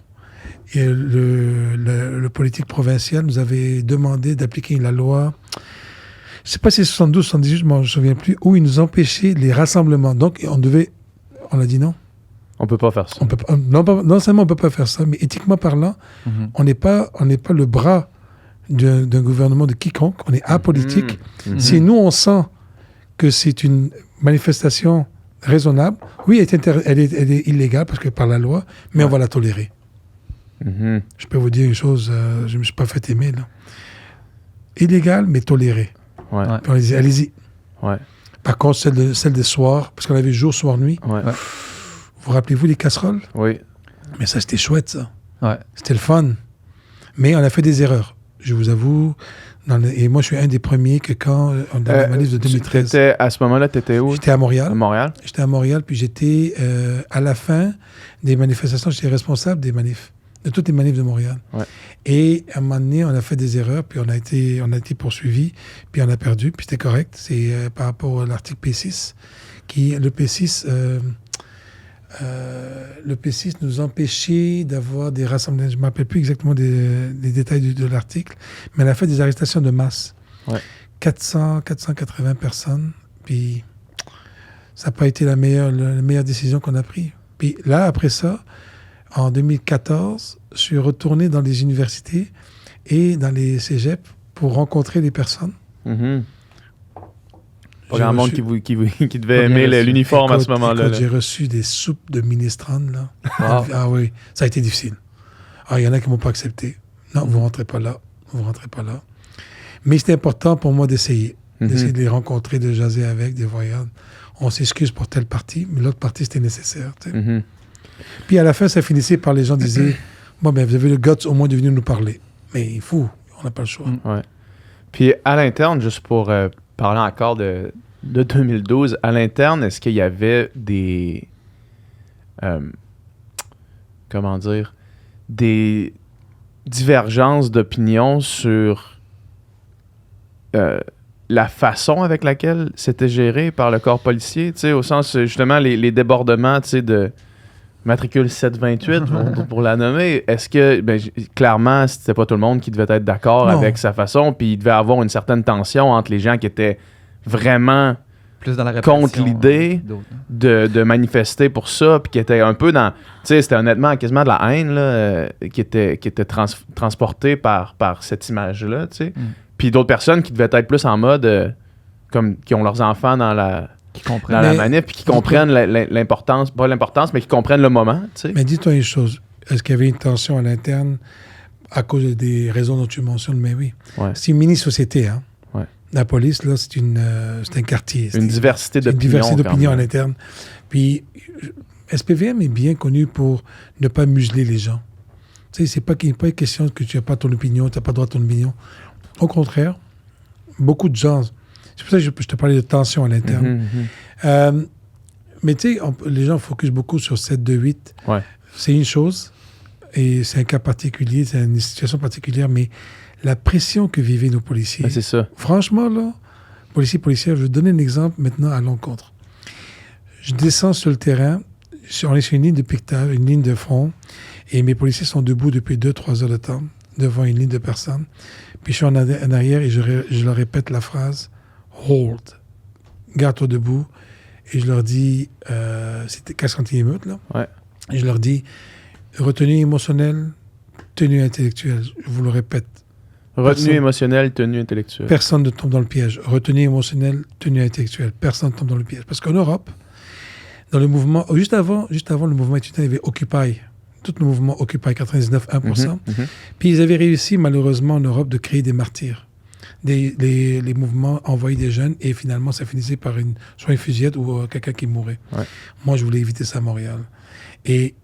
et le politique provincial nous avait demandé d'appliquer la loi, je ne sais pas si c'est 72, 78, je ne me souviens plus, où ils nous empêchaient les rassemblements. Donc, on a dit non. On peut pas faire ça. Non seulement on ne peut pas faire ça, mais éthiquement parlant, on n'est pas le bras d'un gouvernement de quiconque, on est apolitique. Si nous, on sent que c'est une manifestation raisonnable, oui, elle est illégale parce que par la loi, mais on va la tolérer. Je peux vous dire une chose, je ne me suis pas fait aimer, là. Illégale, mais tolérée. Ouais. Puis on dit, allez-y. Ouais. Par contre, celle des soirs, parce qu'on avait jour, soir, nuit. Ouais. Vous rappelez-vous les casseroles? Oui. Mais ça, c'était chouette, ça. Ouais. C'était le fun. Mais on a fait des erreurs. Je vous avoue. Et moi, je suis un des premiers que quand, dans la manif de 2013... À ce moment-là, tu étais où? J'étais à Montréal. À Montréal? J'étais à Montréal, puis j'étais, à la fin des manifestations, j'étais responsable des manifs, de toutes les manifs de Montréal. Ouais. Et à un moment donné, on a fait des erreurs, puis on a été poursuivis, puis on a perdu, puis c'était correct. C'est par rapport à l'article P6, le P6 nous empêchait d'avoir des rassemblements. Je ne me rappelle plus exactement des détails de l'article, mais on a fait des arrestations de masse. Ouais. 480 personnes, puis ça n'a pas été la meilleure décision qu'on a prise. Puis là, après ça, en 2014, je suis retourné dans les universités et dans les cégeps pour rencontrer les personnes. Pas grand monde qui devait aimer l'uniforme à ce moment-là. J'ai reçu des soupes de minestrone, là. Wow. Ah oui, ça a été difficile. Ah, il y en a qui ne m'ont pas accepté. Non, vous ne rentrez pas là. Vous ne rentrez pas là. Mais c'était important pour moi d'essayer de les rencontrer, de jaser avec, de voir. On s'excuse pour telle partie, mais l'autre partie, c'était nécessaire. Puis à la fin, ça finissait par les gens disaient bon, ben, vous avez le guts au moins de venir nous parler. Mais il faut, on n'a pas le choix. Ouais. Puis à l'interne, juste pour parler encore de 2012, à l'interne, est-ce qu'il y avait des... comment dire? Des divergences d'opinion sur la façon avec laquelle c'était géré par le corps policier, tu sais, au sens, justement, les débordements, tu sais, de matricule 728, pour la nommer, est-ce que, clairement, c'était pas tout le monde qui devait être d'accord avec sa façon, puis il devait avoir une certaine tension entre les gens qui étaient vraiment plus dans la contre l'idée de manifester pour ça, puis qui étaient un peu dans... Tu sais, c'était honnêtement quasiment de la haine, là, qui était transportée par cette image-là, tu sais. Puis d'autres personnes qui devaient être plus en mode, comme qui ont leurs enfants dans la manif, puis qui comprennent l'importance, pas l'importance, mais qui comprennent le moment, tu sais. Mais dis-toi une chose, est-ce qu'il y avait une tension à l'interne à cause des raisons dont tu mentionnes? Mais oui. Ouais. C'est une mini-société, hein. Ouais. La police, là, c'est un quartier. Une diversité d'opinions. Une diversité d'opinions à l'interne. Puis, SPVM est bien connu pour ne pas museler les gens. Tu sais, c'est pas une question que tu n'as pas ton opinion, tu n'as pas droit à ton opinion. Au contraire, beaucoup de gens... C'est pour ça que je te parlais de tension à l'interne. Mais tu sais, les gens focusent beaucoup sur 7-2-8. Ouais. C'est une chose, et c'est un cas particulier, c'est une situation particulière, mais la pression que vivaient nos policiers... Ouais, c'est ça. Franchement, là, policiers, je vais donner un exemple maintenant à l'encontre. Je descends sur le terrain, on est sur une ligne de piquetage, une ligne de front, et mes policiers sont debout depuis 2-3 heures de temps, devant une ligne de personnes. Puis je suis en arrière et je leur répète la phrase « Hold ». Garde-toi debout. Et je leur dis, c'était 4 émeutes, là. Ouais. Et je leur dis, retenue émotionnelle, tenue intellectuelle. Je vous le répète. Retenue émotionnelle, tenue intellectuelle. Personne ne tombe dans le piège. Retenue émotionnelle, tenue intellectuelle. Personne ne tombe dans le piège. Parce qu'en Europe, dans le mouvement, juste avant le mouvement étudiant, il y avait Occupy. Tout le mouvement Occupy, 99,1%. Puis ils avaient réussi, malheureusement, en Europe, de créer des martyrs. Les mouvements envoyaient des jeunes et finalement, ça finissait par soit une fusillade ou quelqu'un qui mourait. Ouais. Moi, je voulais éviter ça à Montréal. Et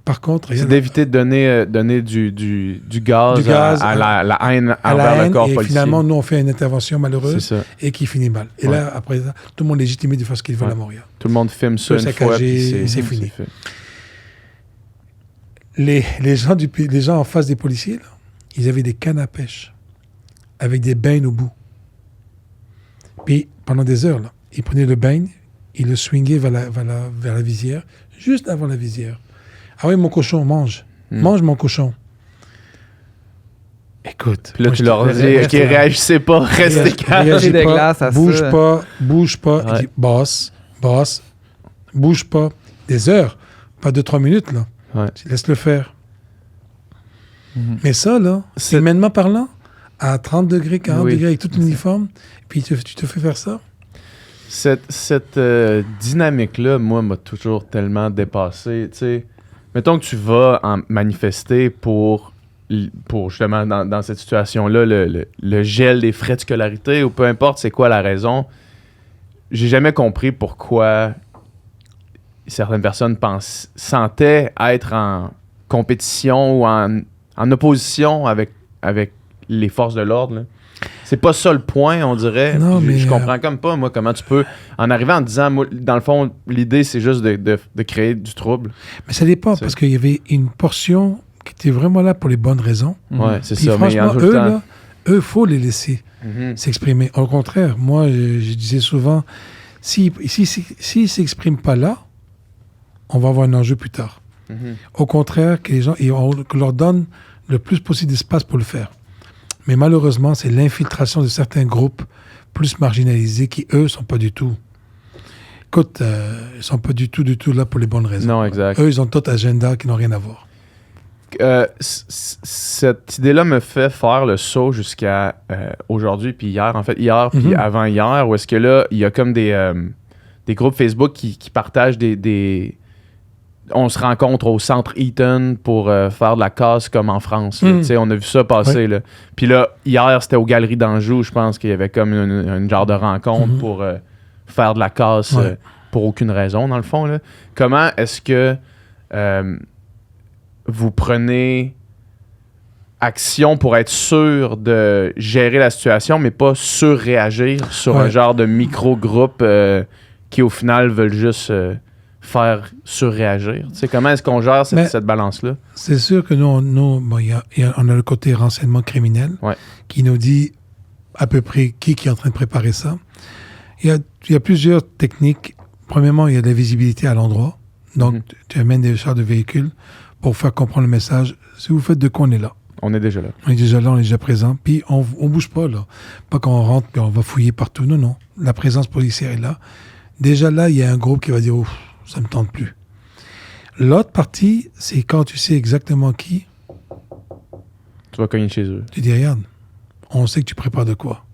par contre... C'est d'éviter de donner du gaz à la haine envers le corps policier. Et finalement, nous, on fait une intervention malheureuse et qui finit mal. Et là, après ça, tout le monde est légitimé de faire ce qu'il veut à Montréal. Tout le monde filme ça une fois, puis c'est fini. Les gens en face des policiers, là, ils avaient des cannes à pêche avec des bains au bout. Puis, pendant des heures, là, il prenait le beigne, il le swingait vers la visière, juste avant la visière. Ah oui, mon cochon, mange. Mange mon cochon. Écoute. Puis là, moi, tu leur dis, OK, réagissez pas, restez calme. Réagis des pas, glaces à bouge ça. pas, bouge pas. Ouais. Il dit, boss, bouge pas. Des heures, pas 2-3 minutes, là. Ouais. Tu laisses le faire. Mhm. Mais ça, là, c'est humainement parlant, à 30 degrés, 40 Oui. degrés, avec tout l'uniforme, puis tu te fais faire ça. Cette dynamique-là, moi, m'a toujours tellement dépassé. Tu sais, mettons que tu vas en manifester pour justement, dans cette situation-là, le gel des frais de scolarité, ou peu importe c'est quoi la raison, j'ai jamais compris pourquoi certaines personnes sentaient être en compétition ou en opposition avec les forces de l'ordre, là. C'est pas ça le point, on dirait. Non, mais, je comprends comme pas, moi, comment tu peux en arriver en disant, moi, dans le fond, l'idée, c'est juste de créer du trouble. Mais ça dépend, C'est- parce qu'il y avait une portion qui était vraiment là pour les bonnes raisons. Ouais, c'est Puis ça. Mais en franchement, tout le eux, temps. là, eux, faut les laisser Mhm. s'exprimer. Au contraire, moi, je disais souvent, s'ils s'expriment pas là, on va avoir un enjeu plus tard. Mhm. Au contraire, que les gens, qu'on leur donne le plus possible d'espace pour le faire. Mais malheureusement, c'est l'infiltration de certains groupes plus marginalisés qui, eux, sont pas du tout. Écoute, ils sont pas du tout là pour les bonnes raisons. Non, exact. Eux, ils ont d'autres agendas qui n'ont rien à voir. Cette idée-là me fait faire le saut jusqu'à aujourd'hui, puis hier, en fait, hier, puis Mhm. avant-hier, où est-ce que là, il y a comme des groupes Facebook qui partagent on se rencontre au centre Eaton pour faire de la casse comme en France. Là. Mhm. Tu sais, on a vu ça passer. Ouais. Là. Puis là, hier, c'était aux Galeries d'Anjou, je pense qu'il y avait comme une genre de rencontre Mhm. pour faire de la casse Ouais. pour aucune raison, dans le fond. Là. Comment est-ce que vous prenez action pour être sûr de gérer la situation, mais pas surréagir sur Ouais. un genre de micro-groupe qui, au final, veulent juste faire surréagir? Tu sais, comment est-ce qu'on gère Mais- cette balance-là? C'est sûr que nous bon, on a le côté renseignement criminel Ouais. qui nous dit à peu près qui est en train de préparer ça. Il y a plusieurs techniques. Premièrement, il y a de la visibilité à l'endroit. Donc, Mhm. tu amènes des chars de véhicules pour faire comprendre le message. Si vous faites de quoi, on est là. On est déjà là. On est déjà là, on est déjà présent. Puis, on bouge pas, là. Pas qu'on rentre puis on va fouiller partout. Non, non. La présence policière est là. Déjà là, il y a un groupe qui va dire, ouf, ça me tente plus. L'autre partie, c'est quand tu sais exactement qui, Tu vas cogner chez eux. tu dis, regarde, on sait que tu prépares de quoi.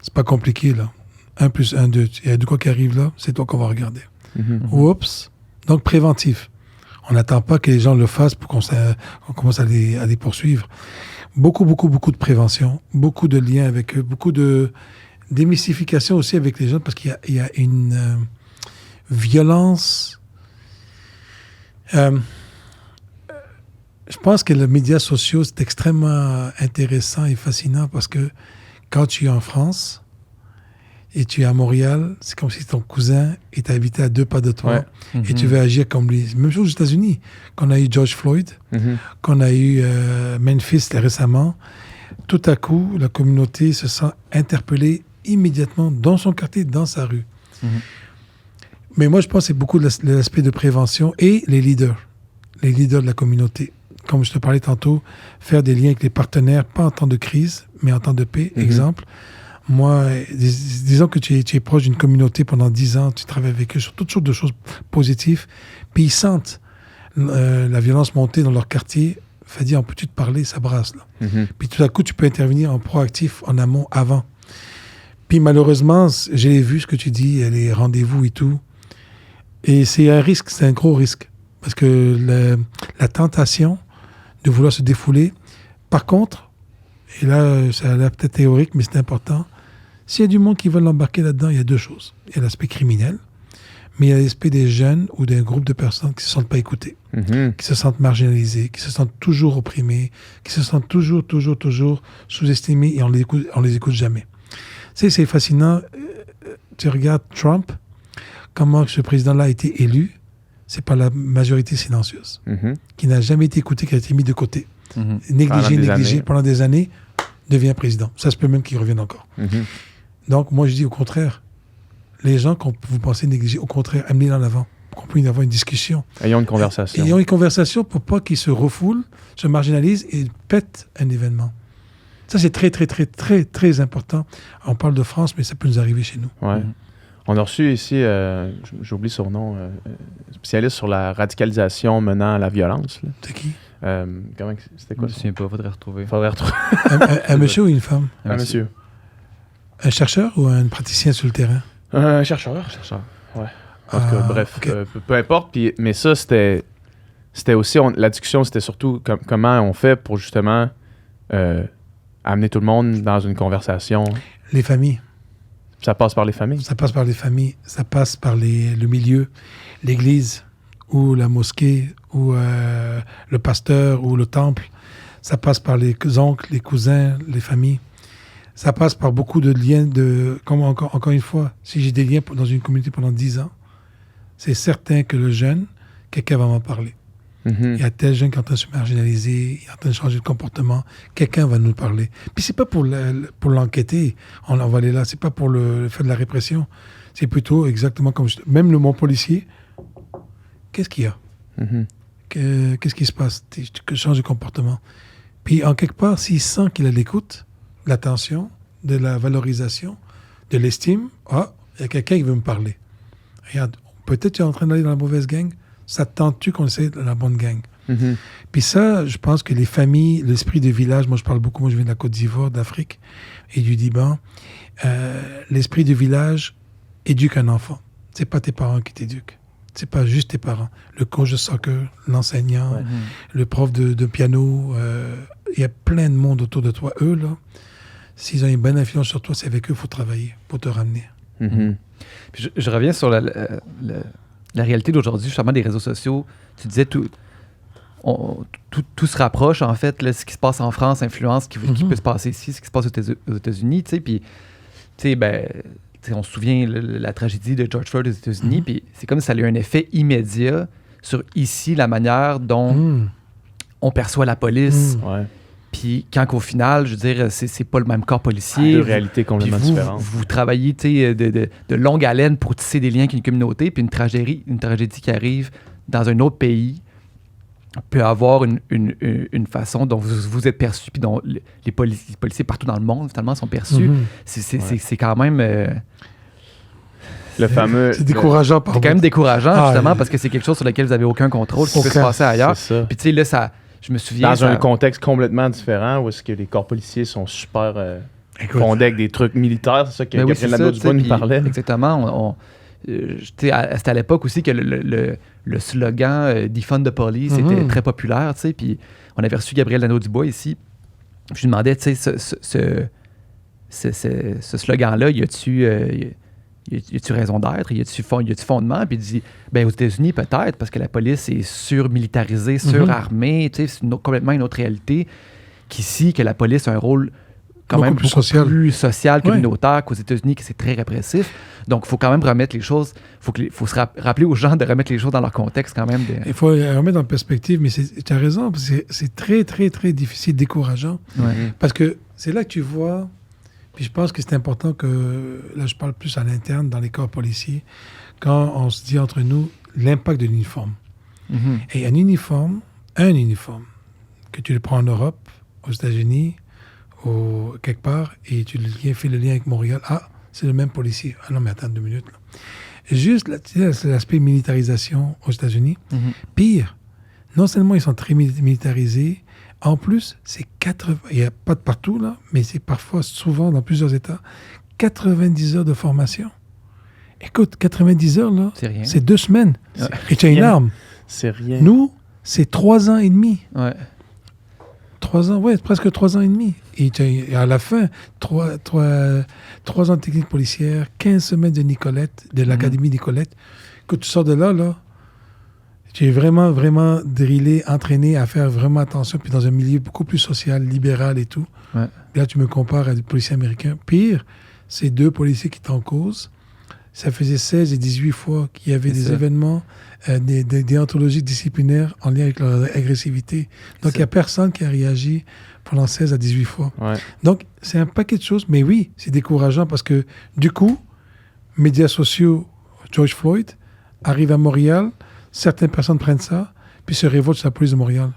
C'est pas compliqué, là. 1 plus 1, 2. Il y a de quoi qui arrive là, c'est toi qu'on va regarder. Mhm. Oups. Donc, préventif. On n'attend pas que les gens le fassent pour qu'on commence à les poursuivre. Beaucoup de prévention, beaucoup de liens avec eux, beaucoup de démystification aussi avec les jeunes, parce qu'il y a une violence. Je pense que les médias sociaux, c'est extrêmement intéressant et fascinant parce que quand tu es en France et tu es à Montréal, c'est comme si ton cousin était habité à 2 pas de toi et tu veux agir comme lui. Même chose aux États-Unis. Quand on a eu George Floyd, Mhm. qu'on a eu Memphis récemment, tout à coup, la communauté se sent interpellée immédiatement dans son quartier, dans sa rue. Mhm. Mais moi, je pense que c'est beaucoup l'aspect de prévention et les leaders de la communauté. Comme je te parlais tantôt, faire des liens avec les partenaires, pas en temps de crise, mais en temps de paix. Mhm. Exemple, moi, disons que tu es proche d'une communauté pendant 10 ans, tu travailles avec eux sur toutes sortes de choses positives, puis ils sentent la violence monter dans leur quartier, fait dire, on peut-tu te parler, ça brasse, là. Mhm. Puis tout à coup, tu peux intervenir en proactif, en amont, avant. Puis malheureusement, j'ai vu ce que tu dis, les rendez-vous et tout. Et c'est un risque, c'est un gros risque. Parce que la tentation de vouloir se défouler. Par contre, et là, ça a l'air peut-être théorique, mais c'est important, s'il y a du monde qui veut l'embarquer là-dedans, il y a 2 choses. Il y a l'aspect criminel, mais il y a l'aspect des jeunes ou d'un groupe de personnes qui ne se sentent pas écoutés, Mhm. qui se sentent marginalisés, qui se sentent toujours opprimés, qui se sentent toujours sous-estimés et on les écoute jamais. Tu sais, c'est fascinant. Tu regardes Trump, comment ce président-là a été élu, c'est par la majorité silencieuse, Mhm. qui n'a jamais été écouté, qui a été mis de côté. Mhm. Pendant des Négligé années. pendant des années, devient président. Ça se peut même qu'il revienne encore. Mhm. Donc, moi, je dis au contraire, les gens que vous pensez négliger. Au contraire, amenez-les en avant, pour qu'on puisse avoir une discussion. Ayons une conversation. Ayons une conversation pour pas qu'ils se refoulent, se marginalisent et pètent un événement. Ça, c'est très, très, très, très, très important. On parle de France, mais ça peut nous arriver chez nous. Ouais. On a reçu ici, j'oublie son nom, spécialiste sur la radicalisation menant à la violence. Là. C'est qui? C'était Je quoi? me souviens pas, faudrait retrouver. Faudrait retrouver. Un monsieur ou une femme? Un monsieur. Un chercheur ou un praticien sur le terrain? Un chercheur. Ouais. En tout cas, bref, ok. peu importe. Mais ça, c'était aussi... la discussion, c'était surtout comment on fait pour justement amener tout le monde dans une conversation. Les familles. Ça passe par les familles. Ça passe par les familles, ça passe par le milieu, l'église ou la mosquée ou le pasteur ou le temple. Ça passe par les oncles, les cousins, les familles. Ça passe par beaucoup de liens comme encore une fois, si j'ai des liens dans une communauté pendant 10 ans, c'est certain que le jeune, quelqu'un va m'en parler. Il y a tel jeune qui est en train de se marginaliser, il est en train de changer de comportement, quelqu'un va nous parler. Puis c'est pas pour l'enquêter, on va aller là, c'est pas pour le faire de la répression, c'est plutôt exactement comme... Même mon policier, qu'est-ce qu'il y a? Qu'est-ce qui se passe? Que change de comportement. Puis en quelque part, s'il sent qu'il a l'écoute, l'attention, de la valorisation, de l'estime, il y a quelqu'un qui veut me parler. Regarde, peut-être tu es en train d'aller dans la mauvaise gang, ça te tente-tu qu'on essaie de la bonne gang? Puis ça, je pense que les familles, l'esprit de village, moi je viens de la Côte d'Ivoire, d'Afrique et du Liban, l'esprit de village éduque un enfant. C'est pas tes parents qui t'éduquent. C'est pas juste tes parents. Le coach de soccer, l'enseignant, le prof de piano, il y a plein de monde autour de toi. Eux, là, s'ils ont une bonne influence sur toi, c'est avec eux qu'il faut travailler pour te ramener. Puis je reviens sur la réalité d'aujourd'hui, justement, des réseaux sociaux. Tu disais, tout se rapproche, en fait. Là, ce qui se passe en France influence ce qui peut se passer ici, ce qui se passe aux États-Unis. Puis, on se souvient la tragédie de George Floyd aux États-Unis. Puis, c'est comme si ça a eu un effet immédiat sur ici, la manière dont on perçoit la police. Puis, quand qu'au final, je veux dire, c'est pas le même corps policier. Deux réalités complètement différentes. Vous travaillez de longue haleine pour tisser des liens avec une communauté, puis une tragédie qui arrive dans un autre pays peut avoir une façon dont vous êtes perçu, puis dont les policiers partout dans le monde, finalement, sont perçus. C'est quand même... le fameux... C'est décourageant. C'est quand même décourageant, justement, parce que c'est quelque chose sur lequel vous n'avez aucun contrôle, qui peut se passer ailleurs. Puis, tu sais, là, ça... Je me souviens... Dans un contexte complètement différent, où est-ce que les corps policiers sont super fondés avec des trucs militaires, c'est ça que Gabriel Nadeau-Dubois nous parlait. Exactement. C'était à l'époque aussi que le slogan Defund the Police était très populaire, tu sais, puis on avait reçu Gabriel Nadeau-Dubois ici. Je lui demandais, tu sais, ce slogan-là, y a-tu raison d'être? Y a-tu fondement? Puis il dit, aux États-Unis, peut-être, parce que la police est surmilitarisée, surarmée, tu sais, c'est complètement une autre réalité qu'ici, que la police a un rôle quand même beaucoup plus social, communautaire qu'aux États-Unis, que c'est très répressif. Donc, il faut quand même remettre les choses, faut se rappeler aux gens de remettre les choses dans leur contexte quand même. Il faut remettre en perspective, mais tu as raison, c'est très, très, très difficile, décourageant. Parce que c'est là que tu vois... Puis je pense que c'est important que, là je parle plus à l'interne, dans les corps policiers, quand on se dit entre nous, l'impact de l'uniforme. Et un uniforme, que tu le prends en Europe, aux États-Unis, quelque part, et tu fais le lien avec Montréal, c'est le même policier. Ah non, mais attends 2 minutes. Là. Juste, c'est l'aspect militarisation aux États-Unis. Pire, non seulement ils sont très militarisés, en plus, c'est 80... Il n'y a pas de partout, là, mais c'est parfois, souvent, dans plusieurs États, 90 heures de formation. Écoute, 90 heures, là, c'est 2 semaines. Et tu as une arme. C'est rien. Nous, c'est 3 ans et demi. 3 ans, presque 3 ans et demi. Et à la fin, 3 ans de technique policière, 15 semaines de Nicolette, de l'Académie Nicolette. Quand tu sors de là, tu es vraiment, vraiment drillé, entraîné à faire vraiment attention, puis dans un milieu beaucoup plus social, libéral et tout. Là, tu me compares à des policiers américains. Pire, c'est 2 policiers qui t'en causent. Ça faisait 16 et 18 fois qu'il y avait des événements, des déontologies disciplinaires en lien avec leur agressivité. Donc, il n'y a personne qui a réagi pendant 16 à 18 fois. Donc, c'est un paquet de choses. Mais oui, c'est décourageant parce que, du coup, médias sociaux, George Floyd, arrive à Montréal, certaines personnes prennent ça, puis se révoltent sur la police de Montréal.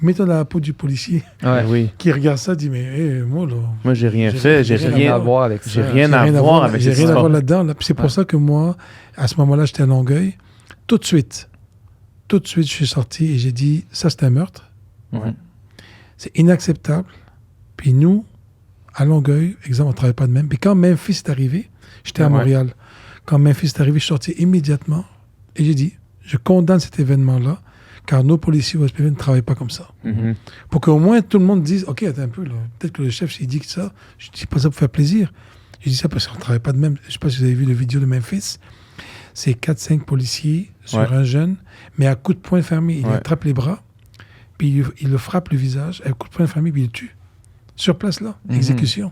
Mets-toi dans la peau du policier Ouais. Oui. qui regarde ça, dit, mais moi, là, Moi, j'ai rien fait. J'ai rien à voir avec ça. J'ai rien à j'ai voir avec j'ai cette rien à voir histoire. là-dedans. Là. Puis c'est pour ça que moi, à ce moment-là, j'étais à Longueuil. Tout de suite, je suis sorti et j'ai dit, ça, c'est un meurtre. Ouais. C'est inacceptable. Puis nous, à Longueuil, exemple, on ne travaille pas de même. Puis quand Memphis est arrivé, j'étais à Ouais. Montréal. Quand Memphis est arrivé, je suis sorti immédiatement et j'ai dit, je condamne cet événement-là, car nos policiers au SPV ne travaillent pas comme ça. Mhm. Pour qu'au moins tout le monde dise, OK, attends un peu, là, peut-être que le chef s'il dit que ça, je dis pas ça pour faire plaisir. Je dis ça parce qu'on ne travaille pas de même. Je ne sais pas si vous avez vu la vidéo de Memphis. C'est 4-5 policiers sur Ouais. un jeune, mais à coup de poing fermé. Il Ouais. attrape les bras, puis il le frappe le visage, à coup de poing fermé, puis il le tue. Sur place, là. Mhm. Exécution.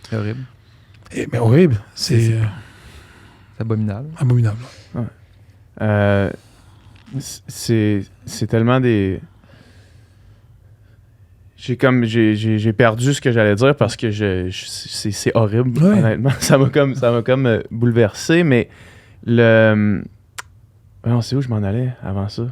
C'est horrible. Mais horrible. C'est C'est abominable. abominable. C'est tellement des. J'ai perdu ce que j'allais dire parce que c'est horrible, Ouais. honnêtement. Ça m'a comme bouleversé, mais le. Non, c'est où je m'en allais avant ça?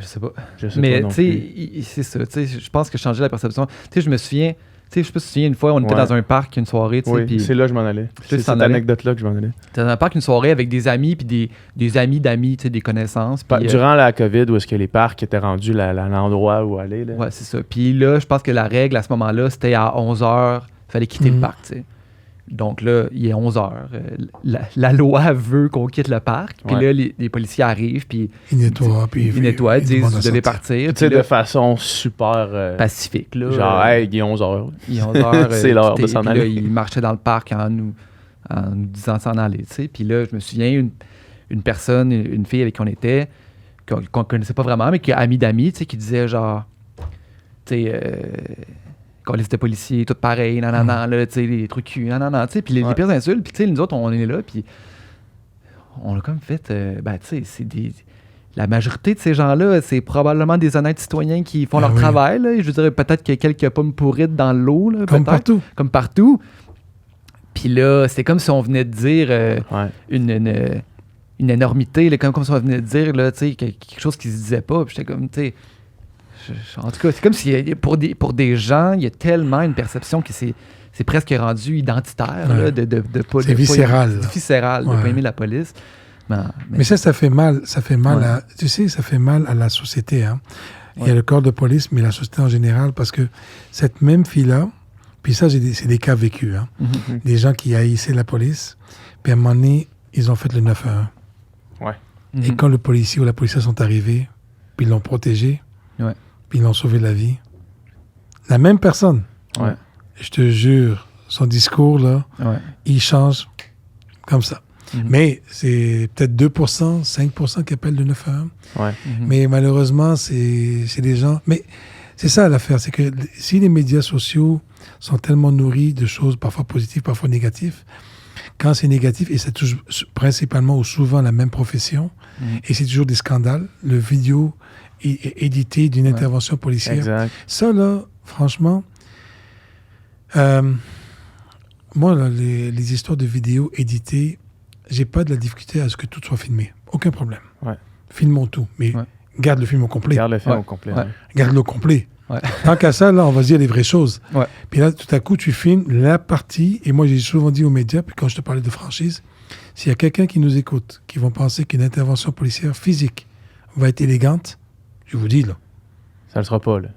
Je sais pas. Je sais Mais pas non tu sais, plus. c'est ça. Tu sais, je pense que changer la perception. Tu sais, je me souviens. Tu sais, je sais pas si tu te souviens, une fois, on était Ouais. dans un parc une soirée, tu sais, Oui, puis c'est là que je m'en allais. C'est tu cette t'en allais? anecdote-là que je m'en allais. t'es dans un parc une soirée avec des amis, puis des amis d'amis, tu sais, des connaissances. Puis, Durant la COVID, où est-ce que les parcs étaient rendus l'endroit où aller? Là. ouais, c'est ça. Puis là, je pense que la règle à ce moment-là, c'était à 11h, il fallait quitter le Mhm. parc, tu sais. Donc là, il est 11h. La loi veut qu'on quitte le parc. Puis Ouais. là, les policiers arrivent, puis Il nettoie, puis ils nettoient, ils disent demande vous à devez sortir. partir. Tu sais, Puis de là, façon super. pacifique, là. Genre, hey, il est 11h. Il est 11h. C'est l'heure de s'en Puis là, aller. il marchait dans le parc en nous disant de s'en aller, tu sais. Puis là, je me souviens, une personne, une fille avec qui on était, qu'on connaissait pas vraiment, mais qui est amie d'amis, tu sais, qui disait genre, tu sais, qu'on était policiers, tout pareil, nanana, là, tu sais, les trucs cul, nanana, tu sais. Puis les Ouais. pires insultes, puis tu sais, nous autres, on est là, puis on a comme fait, ben, tu sais, c'est des. La majorité de ces gens-là, c'est probablement des honnêtes citoyens qui font Ah leur oui. travail. Là. Je dirais peut-être qu'il y a quelques pommes pourrites dans l'eau. Là, Comme peut-être. partout. Comme partout. Puis là, c'est comme si on venait de dire Ouais. une énormité, là, comme si on venait de dire là, tu sais, quelque chose qui se disait pas. Puis j'étais comme, tu sais... En tout cas, c'est comme si pour des gens, il y a tellement une perception que c'est presque rendu identitaire. Ouais. Là, de pas, C'est de pas- viscéral. C'est viscéral de Ouais. pas aimer la police. Mais ça fait mal. Ça fait mal Ouais. à, tu sais, ça fait mal à la société. Hein. Il y Ouais. a le corps de police, mais la société en général, parce que cette même fille-là, puis ça, c'est des cas vécus, hein. Mhm. Des gens qui haïssaient la police, puis à un moment donné, ils ont fait le 9-1. Et Mhm. quand le policier ou la policière sont arrivés, puis ils l'ont protégé, Ouais. puis ils l'ont sauvé la vie, la même personne, Ouais. je te jure, son discours, là, Ouais. il change comme ça. Mhm. Mais c'est peut-être 2%, 5% qui appellent le 911. Ouais. Mhm. Mais malheureusement, c'est des gens... Mais c'est ça l'affaire, c'est que si les médias sociaux sont tellement nourris de choses parfois positives, parfois négatives, quand c'est négatif, et ça touche principalement ou souvent la même profession, Mhm. et c'est toujours des scandales, le vidéo édité d'une Ouais. intervention policière, Exact. ça, là, franchement, moi, là, les histoires de vidéos éditées, j'ai pas de la difficulté à ce que tout soit filmé. Aucun problème. Ouais. Filmons tout, mais Ouais. garde le film au complet. Garde le film Ouais. au complet. Ouais. ouais. Garde-le au complet. Ouais. Tant qu'à ça, là, on va se dire les vraies choses. Ouais. Puis là, tout à coup, tu filmes la partie, et moi, j'ai souvent dit aux médias, puis quand je te parlais de franchise, s'il y a quelqu'un qui nous écoute, qui vont penser qu'une intervention policière physique va être élégante, je vous dis, là, Ça le sera pas, là.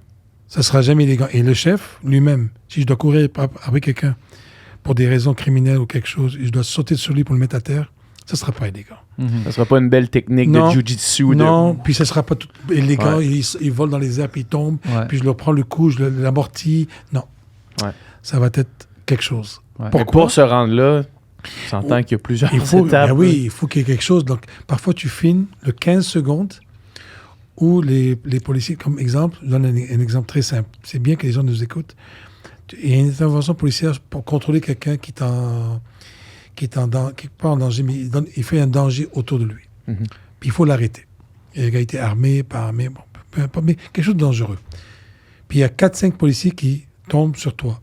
ça sera jamais élégant. Et le chef, lui-même, si je dois courir après quelqu'un pour des raisons criminelles ou quelque chose, et je dois sauter sur lui pour le mettre à terre, ça sera pas élégant. Mhm. Ça sera pas une belle technique Non. de jujitsu. Non, puis ça sera pas tout élégant, Ouais. il vole dans les airs, puis il tombe, Ouais. puis je leur prends le coup, je l'amortis. Non. Ouais. Ça va être quelque chose. Ouais. Mais Pourquoi? pour se rendre là, on s'entend qu'il y a plusieurs Il faut, étapes. ben oui, il faut qu'il y ait quelque chose. Donc, parfois, tu filmes le 15 secondes où les policiers, comme exemple, je donne un exemple très simple. C'est bien que les gens nous écoutent. Il y a une intervention policière pour contrôler quelqu'un qui est pas en danger, mais il fait un danger autour de lui. Mhm. Puis il faut l'arrêter. Et le gars était armé, pas armé, bon, peu importe, mais quelque chose de dangereux. Puis il y a 4-5 policiers qui tombent sur toi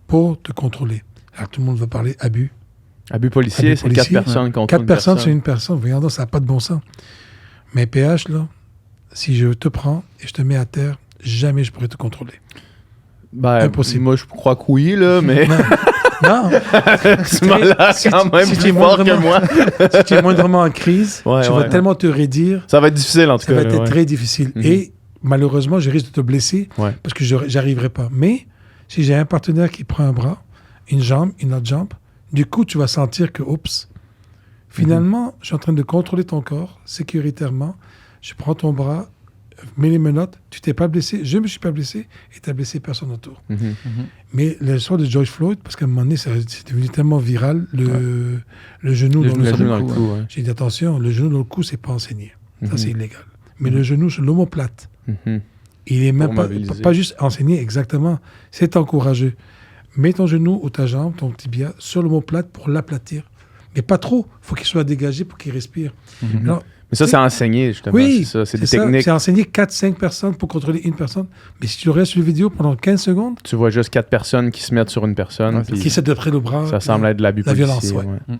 pour te contrôler. Alors tout le monde va parler abus. Abus policier, c'est 4 policier, personnes contre 4 une personnes personne. sur une personne. Voyons donc, ça n'a pas de bon sens. Mais PH, là, si je te prends et je te mets à terre, jamais je pourrais te contrôler. Ben, Impossible. moi, je crois que oui, là, mais Non. tu m'as l'air quand même si tu plus es fort que moindrement- moi. Si tu es moindrement en crise, Ouais, tu ouais. vas tellement te raidir, Ça va être difficile, en tout ça cas. va être là, ouais. très difficile. Mhm. Et malheureusement, je risque de te blesser Ouais. parce que j'arriverai pas. Mais si j'ai un partenaire qui prend un bras, une jambe, une autre jambe, du coup, tu vas sentir que, oups, finalement, je suis en train de contrôler ton corps sécuritairement. Je prends ton bras, mets les menottes, tu t'es pas blessé, je me suis pas blessé et tu n'as blessé personne autour. Mhm. Mais l'histoire de George Floyd, parce qu'à un moment donné, c'est devenu tellement viral, le genou Le dans genou Le le genou cou. dans le cou, ouais. J'ai dit attention, le genou dans le cou, c'est pas enseigné. Ça, Mhm. c'est illégal. Mais le genou sur l'omoplate, Mhm. il est même Pour pas, mobiliser. pas juste enseigné exactement, c'est encouragé. Mets ton genou ou ta jambe, ton tibia, sur l'omoplate pour l'aplatir. Mais pas trop, il faut qu'il soit dégagé pour qu'il respire. Alors, Mais ça, c'est enseigné, justement. oui, c'est ça. C'est des ça. techniques. C'est enseigné 4-5 personnes pour contrôler une personne. Mais si tu le restes sur la vidéo pendant 15 secondes, Tu vois juste 4 personnes qui se mettent sur une personne. Ouais, puis qui essaie de près le bras. ça semble être de l'abus la policier. violence, ouais. ouais.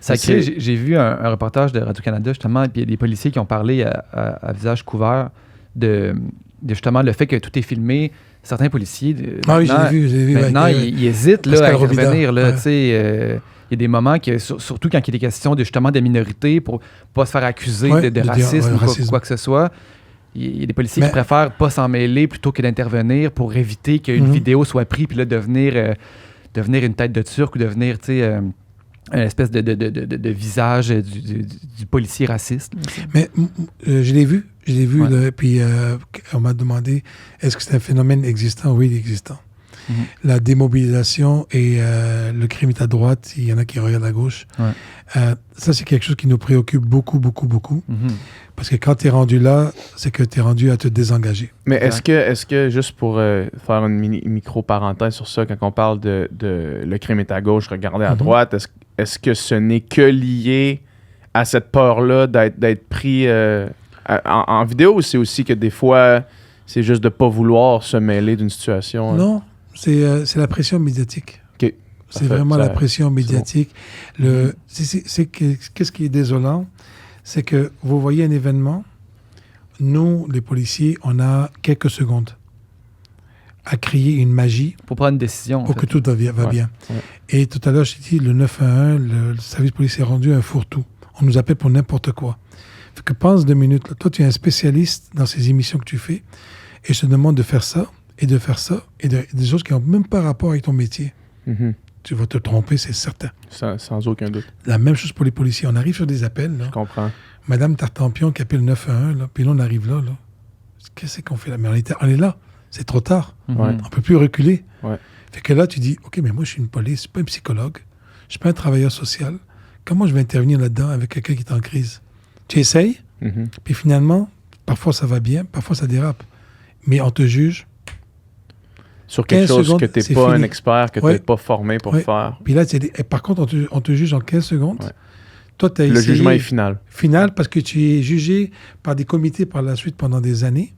Ça Mais crée, c'est- j'ai vu un reportage de Radio-Canada, justement, puis il y a des policiers qui ont parlé à visage couvert de justement le fait que tout est filmé. Certains policiers, Ah oui, maintenant, je l'ai vu. maintenant, avec, ils hésitent là, à Pascal Robida, intervenir. Là, ouais. tu sais, il y a des moments, surtout quand il est question justement des minorités, pour pas se faire accuser Ouais, de de dire, racisme ouais, ou racisme. quoi que ce soit. Il y a des policiers Mais- qui préfèrent pas s'en mêler plutôt que d'intervenir pour éviter qu'une Mhm. vidéo soit prise puis là devenir une tête de turc ou devenir, tu sais, une espèce de visage du policier raciste. là, tu sais. Mais je l'ai vu. Ouais. Là, puis on m'a demandé est-ce que c'est un phénomène existant? Oui, il est existant. Mhm. La démobilisation et le crime est à droite, il y en a qui regardent à gauche. Ouais. Ça, c'est quelque chose qui nous préoccupe beaucoup, beaucoup, beaucoup. Mhm. Parce que quand tu es rendu là, c'est que tu es rendu à te désengager. Mais Exact. est-ce que juste pour faire une micro-parenthèse sur ça, quand on parle de le crime est à gauche, regarder à Mhm. droite, est-ce que ce n'est que lié à cette peur-là d'être pris en vidéo ou c'est aussi que des fois, c'est juste de ne pas vouloir se mêler d'une situation? Non, c'est la pression médiatique. OK. C'est Parfait. vraiment Ça- la pression médiatique. Qu'est-ce qui est désolant? C'est que vous voyez un événement, nous, les policiers, on a quelques secondes à créer une magie Pour prendre une décision. en pour fait. que tout va bien. Ouais, ouais. Et tout à l'heure, j'ai dit, le 911, le service policier est rendu un fourre-tout. On nous appelle pour n'importe quoi. Fait que pense 2 minutes. Là. Toi, tu es un spécialiste dans ces émissions que tu fais et je te demande de faire ça et de faire ça et des choses qui n'ont même pas rapport avec ton métier. Mhm. Tu vas te tromper, c'est certain. Sans aucun doute. La même chose pour les policiers. On arrive sur des appels. Là. Je comprends. Madame Tartampion qui appelle le 911, là, puis là, on arrive là. Qu'est-ce qu'on fait là? Mais on est là. C'est trop tard. Mhm. Ouais. On ne peut plus reculer. Ouais. Fait que là, tu dis, OK, mais moi, je suis une police, je suis pas un psychologue, je suis pas un travailleur social. Comment je vais intervenir là-dedans avec quelqu'un qui est en crise? Tu essayes, Mhm. puis finalement, parfois ça va bien, parfois ça dérape. Mais on te juge. Sur quelque 15 chose secondes, que tu n'es c'est pas un fini. expert, que tu Ouais. n'es pas formé pour Ouais. faire. Puis là, et par contre, on te juge en 15 secondes. Ouais. Toi, tu as Le essayé. jugement est final. Final parce que tu es jugé par des comités par la suite pendant des années.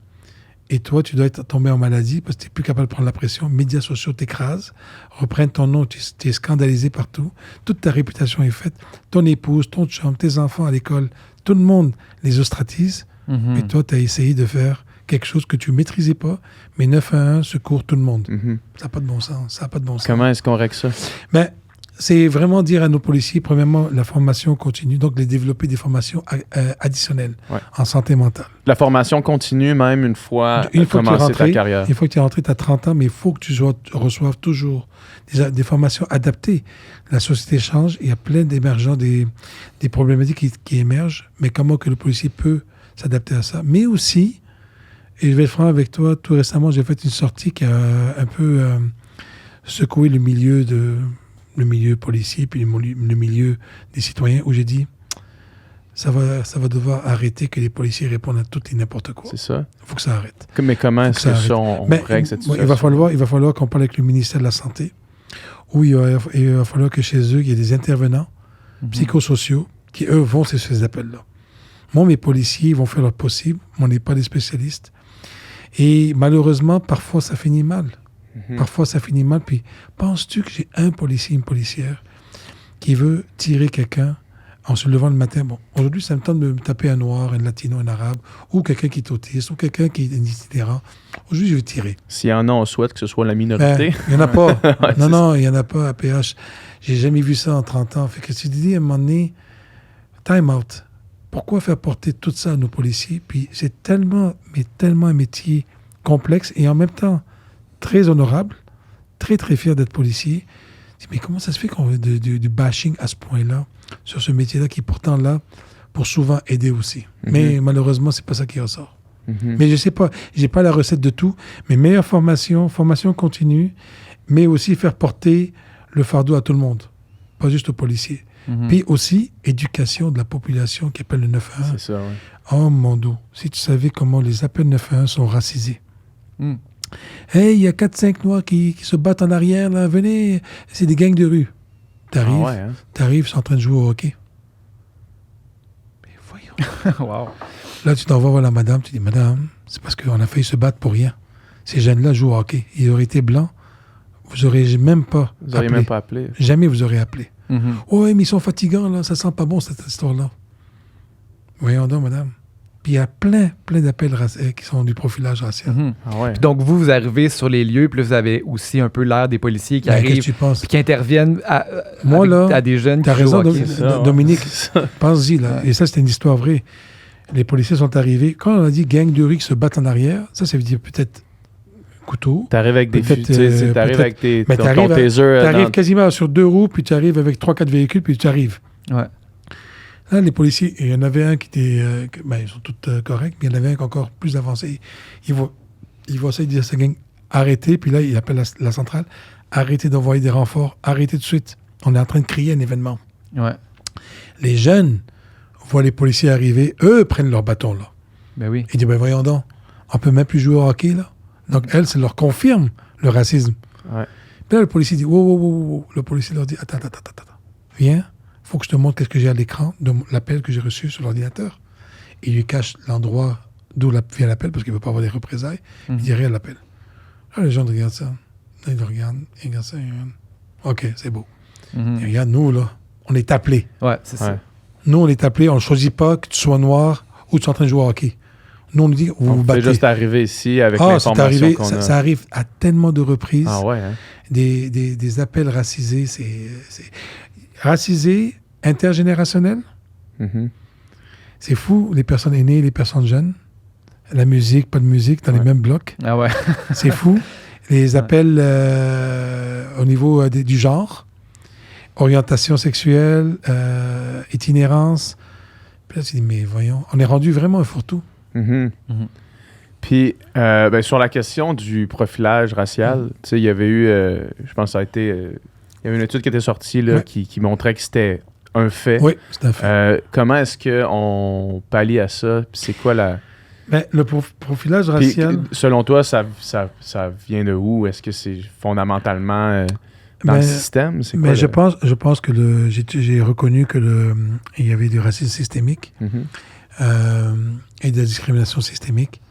Et toi, tu dois être tombé en maladie parce que tu n'es plus capable de prendre la pression. Médias sociaux t'écrasent, reprennent ton nom, tu es scandalisé partout. Toute ta réputation est faite. Ton épouse, ton chum, tes enfants à l'école, tout le monde les ostratise. Mhm. Et toi, tu as essayé de faire quelque chose que tu ne maîtrisais pas, mais 911 secourt tout le monde. Mhm. Ça n'a pas de bon sens. Ça n'a pas de bon sens. Comment est-ce qu'on règle ça? Mais c'est vraiment dire à nos policiers, premièrement, la formation continue, donc les développer des formations additionnelles Ouais. en santé mentale. La formation continue même une fois Une fois que tu es commencé ta rentré, carrière. une fois que tu es rentré, tu as 30 ans, mais il faut que tu reçoives toujours des formations adaptées. La société change, il y a plein d'émergents, des problématiques qui émergent, mais comment que le policier peut s'adapter à ça. Mais aussi, et je vais être franc avec toi, tout récemment, j'ai fait une sortie qui a un peu secoué le milieu policier, puis le milieu des citoyens, où j'ai dit, ça va devoir arrêter que les policiers répondent à tout et n'importe quoi. C'est ça. Il faut que ça arrête. Mais comment est-ce ça que arrête. ça, on Mais, règle cette ouais, situation? il va falloir qu'on parle avec le ministère de la Santé, où il va falloir que chez eux, il y ait des intervenants psychosociaux qui, eux, vont sur ces appels-là. Moi, mes policiers vont faire leur possible, mais on n'est pas des spécialistes. Et malheureusement, parfois, ça finit mal. Parfois, ça finit mal. Puis, penses-tu que j'ai un policier, une policière qui veut tirer quelqu'un en se levant le matin? Bon, aujourd'hui, ça me tente de me taper un noir, un latino, un arabe, ou quelqu'un qui est autiste, ou quelqu'un qui est itinérant. Aujourd'hui, je veux tirer. S'il y en a, on souhaite que ce soit la minorité. Il n'y en a pas. Ouais, non, il n'y en a pas à PH. J'ai jamais vu ça en 30 ans. Fait que tu te dis, à un moment donné, time out. Pourquoi faire porter tout ça à nos policiers? Puis c'est tellement un métier complexe et en même temps très honorable, très, très fier d'être policier. Je dis, mais comment ça se fait qu'on veut du bashing à ce point-là sur ce métier-là qui est pourtant là pour souvent aider aussi? Mais malheureusement, c'est pas ça qui ressort. Mais je sais pas, j'ai pas la recette de tout, mais meilleure formation continue, mais aussi faire porter le fardeau à tout le monde, pas juste aux policiers. Puis aussi, éducation de la population qui appelle le 911. C'est ça, oui. Oh mon Dieu, si tu savais comment les appels 911 sont racisés. Hey, il y a 4-5 Noirs qui se battent en arrière, là, venez, c'est des gangs de rue. T'arrives, ils sont en train de jouer au hockey. Mais voyons. Wow. Là, tu t'en vas voir la madame, tu dis, madame, c'est parce qu'on a failli se battre pour rien. Ces jeunes-là jouent au hockey. Ils auraient été blancs, vous n'auriez même pas Vous n'auriez même pas appelé. Jamais vous aurez appelé. Mhm. Oh, mais ils sont fatigants, là, ça sent pas bon, cette histoire-là. Voyons donc, madame. Puis il y a plein d'appels qui sont du profilage racial. Mhm. Ah ouais. Puis donc, vous arrivez sur les lieux, puis là, vous avez aussi un peu l'air des policiers qui Ben, qu'est-ce arrivent, que tu penses? puis qui interviennent Moi, là, à des jeunes T'as qui jouent raison, au hockey. C'est ça, ouais. Dominique. C'est ça. Pense-y, là. Et ça, c'était une histoire vraie. Les policiers sont arrivés. Quand on a dit gang de rue qui se battent en arrière, ça veut dire peut-être couteau. T'arrives avec des Peut-être, fusils, t'arrives peut-être- avec Mais ton t'arrives taser. T'arrives quasiment sur 2 roues, puis tu arrives avec 3-4 véhicules, puis tu arrives. Ouais. Là, les policiers, il y en avait un qui était... ils sont tous corrects, mais il y en avait un qui est encore plus avancé. Il voit ça, il dit à sa gang, arrêtez, puis là, il appelle la centrale, arrêtez d'envoyer des renforts, arrêtez tout de suite. On est en train de crier un événement. Ouais. Les jeunes voient les policiers arriver, eux prennent leur bâton, là. Ben oui. Ils disent, voyons donc, on peut même plus jouer au hockey, là. Donc, elle, ça leur confirme le racisme. Ouais. Puis là, le policier dit, wow. Le policier leur dit, attends. Viens, faut que je te montre qu'est-ce que j'ai à l'écran de l'appel que j'ai reçu sur l'ordinateur. Il lui cache l'endroit d'où vient l'appel, parce qu'il ne veut pas avoir des représailles. Il dit, regarde l'appel. Là, les gens regardent ça. Là, ils le regardent, ils regardent ça, ils regardent. OK, c'est beau. Mhm. Et regarde, nous, là, on est appelés. Ouais, c'est ça. Ouais. Nous, on est appelés, on ne choisit pas que tu sois noir ou que tu sois en train de jouer au hockey. Nous, on nous dit, vous On vous fait battez. juste arriver ici avec c'est l'information arrivé, qu'on a. ça arrive à tellement de reprises. Ah ouais, hein? Des appels racisés. C'est racisé, intergénérationnel. Mhm. C'est fou, les personnes aînées, les personnes jeunes. La musique, pas de musique, dans les Ouais. mêmes blocs. Ah ouais. C'est fou. Les appels au niveau du genre, orientation sexuelle, itinérance. Puis là, tu dis, mais voyons, on est rendu vraiment un fourre-tout. Mhm. Mhm. Puis, ben, sur la question du profilage racial, tu sais, il y avait eu, je pense que ça a été, il y avait une étude qui était sortie là, Ouais. qui montrait que c'était un fait. Oui, c'est un fait. Comment est-ce qu'on pallie à ça? Puis c'est quoi la... Ben, le profilage Puis, racial... selon toi, ça vient de où? Est-ce que c'est fondamentalement dans le Ben, système? C'est Mais quoi je pense que j'ai reconnu que il y avait du racisme systémique Mhm. et de la discrimination systémique.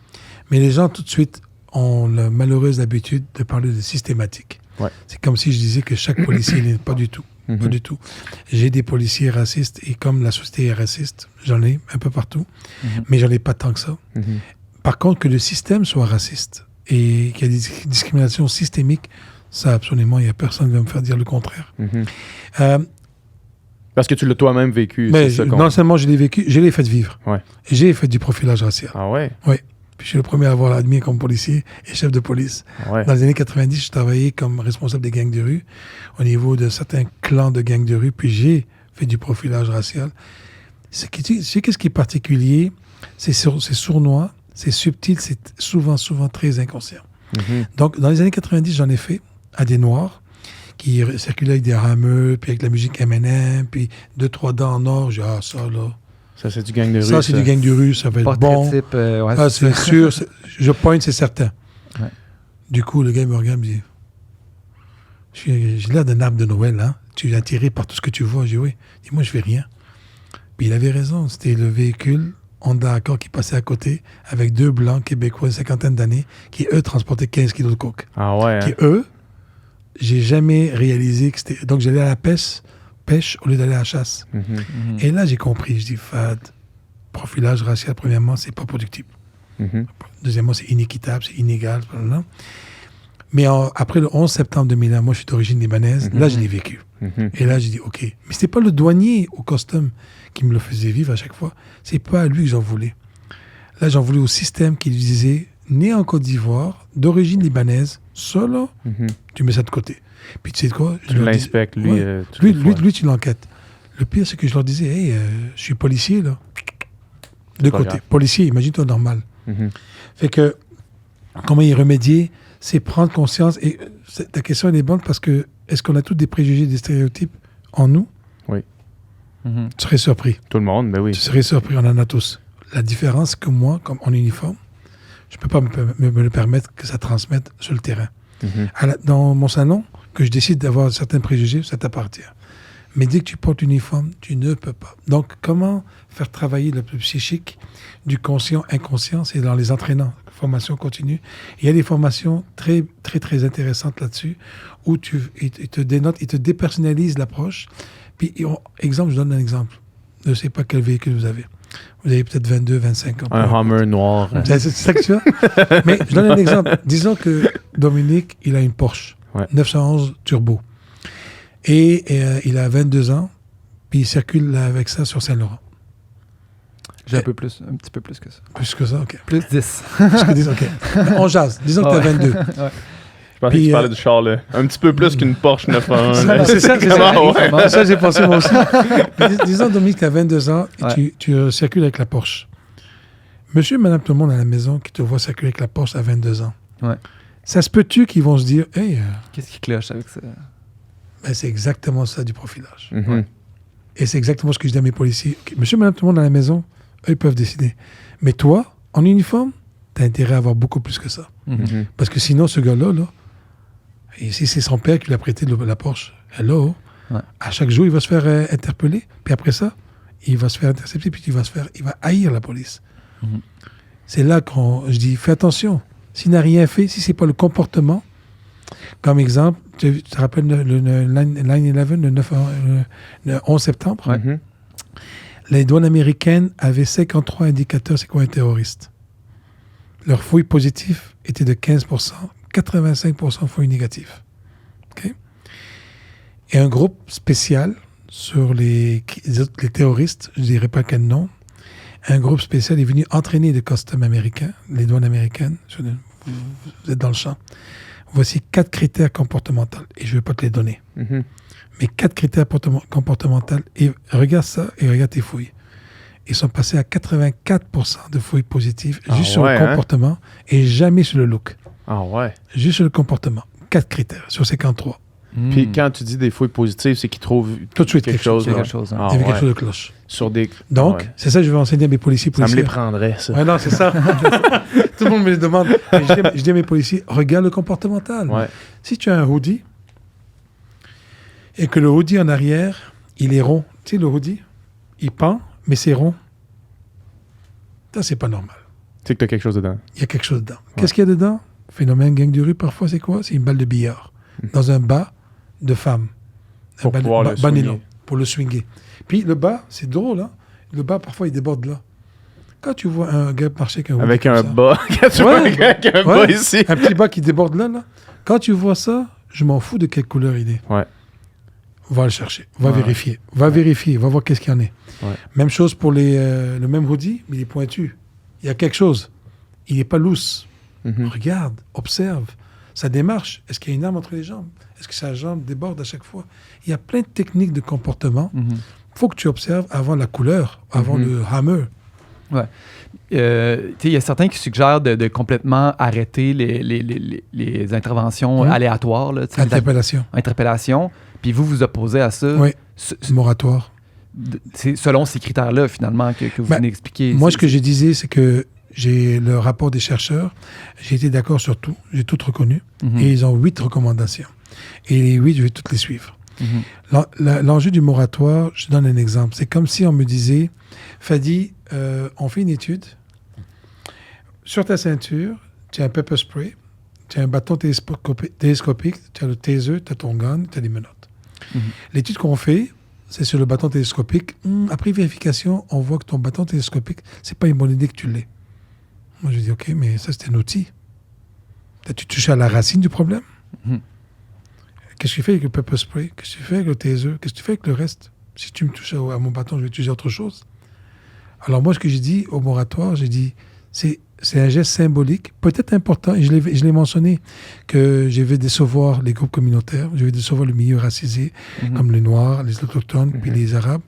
Mais les gens, tout de suite, ont la malheureuse habitude de parler de systématique. Ouais. C'est comme si je disais que chaque policier n'est pas du tout. Mhm. Pas du tout. J'ai des policiers racistes et comme la société est raciste, j'en ai un peu partout, mais j'en ai pas tant que ça. Mhm. Par contre, que le système soit raciste et qu'il y a des discriminations systémiques, ça, absolument, il n'y a personne qui va me faire dire le contraire. Mhm. Euh, Parce que tu l'as toi-même vécu. mais c'est ça qu'on- non seulement je l'ai vécu, je l'ai fait vivre. Ouais. J'ai fait du profilage racial. Ah ouais? Puis je suis le premier à avoir admis comme policier et chef de police. Ah ouais. Dans les années 90, je travaillais comme responsable des gangs de rue au niveau de certains clans de gangs de rue, puis j'ai fait du profilage racial. Tu sais qu'est-ce qui est particulier? C'est sournois, c'est subtil, c'est souvent très inconscient. Mhm. Donc, dans les années 90, j'en ai fait à des Noirs qui circulaient avec des rameux, puis avec la musique M&M, puis 2-3 dents en or. J'ai dit, ah, ça, là, Ça, c'est du gang de rue. ça, c'est du gang de rue, ça va être Portrait bon. type, ouais, Ah, c'est c'est sûr, je pointe, c'est certain. Ouais. Du coup, le gars il me regarde, il me dit, j'ai l'air d'un arbre de Noël, hein? Tu es attiré par tout ce que tu vois. J'ai dit, oui. Il dit, moi, je fais rien. Puis il avait raison, c'était le véhicule Honda Accord qui passait à côté avec 2 Blancs québécois de 50 d'années qui, eux, transportaient 15 kilos de coke. Ah ouais. Qui, eux, j'ai jamais réalisé que c'était... Donc, j'allais à la pêche au lieu d'aller à la chasse. Et là, j'ai compris. Je dis, Fad, profilage racial, premièrement, c'est pas productif. Deuxièmement, c'est inéquitable, c'est inégal. Blablabla. Mais après le 11 septembre 2001, moi, je suis d'origine libanaise. Là, je l'ai vécu. Et là, j'ai dit, OK. Mais c'était pas le douanier au custom qui me le faisait vivre à chaque fois. C'est pas à lui que j'en voulais. Là, j'en voulais au système qui disait, né en Côte d'Ivoire, d'origine libanaise, solo, tu mets ça de côté. Puis tu sais quoi? Tu l'inspectes, lui. Ouais. Lui, tu l'enquêtes. Le pire, c'est que je leur disais, hey, je suis policier, là. De côté. Grave. Policier, imagine-toi normal. Fait que, comment y remédier? C'est prendre conscience. Et ta question, elle est bonne parce que est-ce qu'on a tous des préjugés, des stéréotypes en nous? Oui. Tu serais surpris. Tout le monde, ben oui. Tu serais surpris, on en a tous. La différence que moi, comme en uniforme, je ne peux pas me le permettre que ça transmette sur le terrain. Dans mon salon, que je décide d'avoir certains préjugés, ça t'appartient. Mais dès que tu portes l'uniforme, tu ne peux pas. Donc, comment faire travailler le psychique du conscient, inconscient? C'est dans les entraînants, formation continue. Il y a des formations très, très, très intéressantes là-dessus où ils te dénotent, ils te dépersonnalisent l'approche. Puis, exemple, je donne un exemple. Je ne sais pas quel véhicule vous avez. Vous avez peut-être 22, 25 ans. Un Hummer noir. C'est ça que tu as? Mais je donne un exemple. Disons que Dominique, il a une Porsche 911 Turbo. Et il a 22 ans, puis il circule avec ça sur Saint-Laurent. J'ai un petit peu plus que ça. Plus que ça, OK. Plus 10. Plus que 10, OK. On jase. Disons que tu as 22. Je pensais que tu parlais du char, là. Un petit peu plus qu'une Porsche 911. C'est ça, Ouais. ça, j'ai pensé moi aussi. Disons, Dominique, tu as 22 ans et tu circules avec la Porsche. Monsieur et madame tout le monde à la maison qui te voit circuler avec la Porsche à 22 ans. Ouais. Ça se peut-tu qu'ils vont se dire, hey, qu'est-ce qui cloche avec ça? Ben, c'est exactement ça du profilage. Et c'est exactement ce que je dis à mes policiers. Okay, monsieur et madame tout le monde à la maison, eux, ils peuvent décider. Mais toi, en uniforme, tu as intérêt à avoir beaucoup plus que ça. Parce que sinon, ce gars-là, là, et si c'est son père qui lui a prêté la Porsche, hello, à chaque jour, il va se faire interpeller. Puis après ça, il va se faire intercepter, puis il va haïr la police. C'est là que je dis, fais attention. S'il n'a rien fait, si c'est pas le comportement, comme exemple, tu te rappelles le 9/11, le 11 septembre? Les douanes américaines avaient 53 indicateurs, c'est quoi un terroriste? Leur fouille positif était de 15%, 85% fouille négatif. Okay? Et un groupe spécial sur les terroristes, je ne dirais pas quel nom, un groupe spécial est venu entraîner les customs américains, les douanes américaines. Vous êtes dans le champ. Voici 4 critères comportementaux. Et je ne vais pas te les donner. Mais 4 critères comportementaux. Et regarde ça et regarde tes fouilles. Ils sont passés à 84% de fouilles positives juste sur le comportement et jamais sur le look. Ah ouais? Juste sur le comportement. 4 critères sur 53. Puis quand tu dis des fouilles positives, c'est qu'ils trouvent tout de suite quelque chose. Il y avait quelque chose de cloche. Sur des... Donc, c'est ça que je vais enseigner à mes policiers. Ça me les prendrait, ça. Ouais, non, c'est ça. Tout le monde me le demande. Je dis à mes policiers, regarde le comportemental. Si tu as un hoodie et que le hoodie en arrière, il est rond. Tu sais, le hoodie, il pend, mais c'est rond. Ça, c'est pas normal. C'est que tu as quelque chose dedans. Il y a quelque chose dedans. Qu'est-ce qu'il y a dedans? Phénomène gang de rue, parfois, c'est quoi? C'est une balle de billard. Dans un bas de femme. Pour pouvoir le swinguer. Pour le swinguer. Puis le bas, c'est drôle, hein? Le bas, parfois, il déborde là. Quand tu vois un gars marcher avec un bas, quand tu vois un gars avec un bas ici. Un petit bas qui déborde là. Quand tu vois ça, je m'en fous de quelle couleur il est. Va le chercher. Va vérifier. Va vérifier. Va voir qu'est-ce qu'il y en est. Même chose pour le même hoodie, mais il est pointu. Il y a quelque chose. Il n'est pas loose. Regarde, observe. Sa démarche, est-ce qu'il y a une arme entre les jambes? Est-ce que sa jambe déborde à chaque fois? Il y a plein de techniques de comportement. Il faut que tu observes avant la couleur, avant le hammer. Il y a certains qui suggèrent de complètement arrêter les interventions aléatoires. Là, interpellation. Puis vous opposez à ça. Oui, moratoire. C'est selon ces critères-là, finalement, que vous venez d'expliquer. Moi, ce que je disais, c'est que j'ai le rapport des chercheurs. J'ai été d'accord sur tout. J'ai tout reconnu. Et ils ont 8 recommandations. Et les 8, je vais toutes les suivre. L'enjeu du moratoire, je te donne un exemple. C'est comme si on me disait, Fadi, on fait une étude. Sur ta ceinture, tu as un pepper spray, tu as un bâton télescopique, tu as le taser, tu as ton gun, tu as des menottes. L'étude qu'on fait, c'est sur le bâton télescopique. Après vérification, on voit que ton bâton télescopique, c'est pas une bonne idée que tu l'aies. Moi, je dis, OK, mais ça, c'est un outil. Tu touches à la racine du problème. Qu'est-ce que tu fais avec le pepper spray? Qu'est-ce que tu fais avec le taser? Qu'est-ce que tu fais avec le reste? Si tu me touches à mon bâton, je vais utiliser autre chose. Alors moi, ce que j'ai dit au moratoire, j'ai dit, c'est un geste symbolique, peut-être important, et je l'ai mentionné, que je vais décevoir les groupes communautaires, je vais décevoir le milieu racisé, comme les Noirs, les Autochtones, puis les Arabes.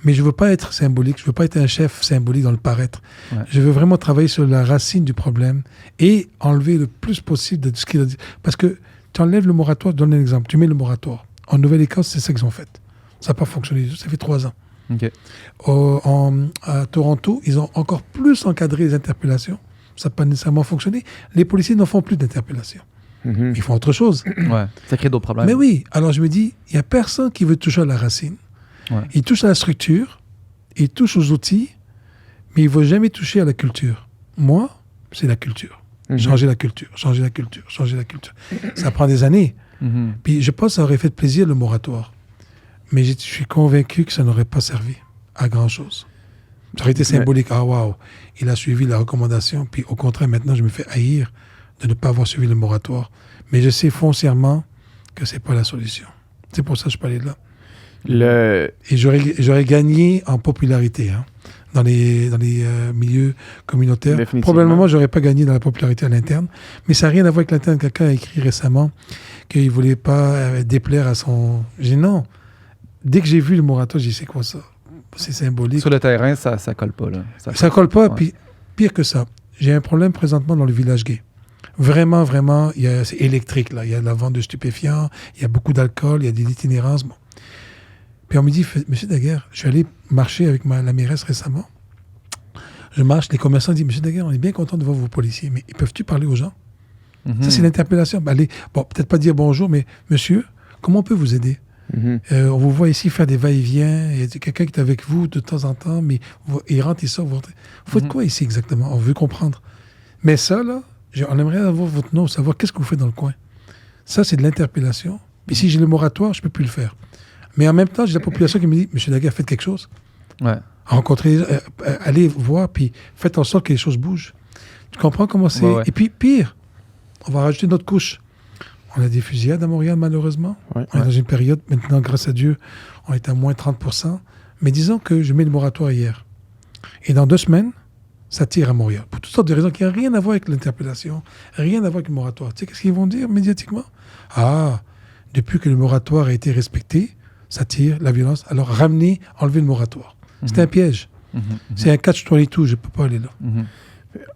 Mais je ne veux pas être symbolique, je ne veux pas être un chef symbolique dans le paraître. Ouais. Je veux vraiment travailler sur la racine du problème et enlever le plus possible de ce qu'il a dit. Parce que tu enlèves le moratoire, donne un exemple, tu mets le moratoire. En Nouvelle-Écosse, c'est ça qu'ils ont fait. Ça n'a pas fonctionné, ça fait 3 ans. Okay. À Toronto, ils ont encore plus encadré les interpellations. Ça n'a pas nécessairement fonctionné. Les policiers n'en font plus d'interpellations. Ils font autre chose. Ouais, ça crée d'autres problèmes. Mais oui, alors je me dis, il n'y a personne qui veut toucher à la racine. Ouais. Il touche à la structure, il touche aux outils, mais il ne va jamais toucher à la culture. Moi, c'est la culture. Changer la culture, changer la culture, changer la culture. Ça prend des années. Puis je pense que ça aurait fait plaisir le moratoire. Mais je suis convaincu que ça n'aurait pas servi à grand-chose. Ça aurait été symbolique. Ah, waouh, il a suivi la recommandation. Puis au contraire, maintenant, je me fais haïr de ne pas avoir suivi le moratoire. Mais je sais foncièrement que ce n'est pas la solution. C'est pour ça que je parlais de là. Et j'aurais gagné en popularité dans les milieux communautaires. Probablement, je n'aurais pas gagné dans la popularité à l'interne. Mais ça n'a rien à voir avec l'interne. Quelqu'un a écrit récemment qu'il ne voulait pas déplaire à son... J'ai dit non. Dès que j'ai vu le moratoire, j'ai dit c'est quoi ça? C'est symbolique. Sur le terrain, ça ne colle pas. Là. Ça colle pas. Ouais. Puis pire que ça, j'ai un problème présentement dans le village gay. Vraiment, vraiment, c'est électrique. Là. Il y a de la vente de stupéfiants, il y a beaucoup d'alcool, il y a de l'itinérance. Bon. Puis on me dit, Monsieur Daguerre, je suis allé marcher avec la mairesse récemment. Je marche, les commerçants disent, Monsieur Daguerre, on est bien content de voir vos policiers, mais peuvent-tu parler aux gens? Ça, c'est l'interpellation. Ben, bon, peut-être pas dire bonjour, mais Monsieur, comment on peut vous aider? On vous voit ici faire des va-et-vient. Il y a quelqu'un qui est avec vous de temps en temps, mais il rentre, il sort. Vous faites quoi ici exactement? On veut comprendre. Mais ça, là, on aimerait avoir votre nom, savoir qu'est-ce que vous faites dans le coin. Ça, c'est de l'interpellation. Puis si j'ai le moratoire, je ne peux plus le faire. Mais en même temps, j'ai la population qui me dit, Monsieur Daguerre, faites quelque chose. Ouais. Rencontrez, allez voir, puis faites en sorte que les choses bougent. Tu comprends comment c'est? Ouais. Et puis, pire, on va rajouter notre couche. On a des fusillades à Montréal, malheureusement. Ouais. On est dans une période, maintenant, grâce à Dieu, on est à moins 30%. Mais disons que je mets le moratoire hier. Et dans 2 semaines, ça tire à Montréal. Pour toutes sortes de raisons qui n'ont rien à voir avec l'interpellation, rien à voir avec le moratoire. Tu sais qu'est-ce qu'ils vont dire médiatiquement? Ah, depuis que le moratoire a été respecté, ça tire, la violence. Alors, enlever le moratoire. C'est un piège. C'est un catch-22, je ne peux pas aller là.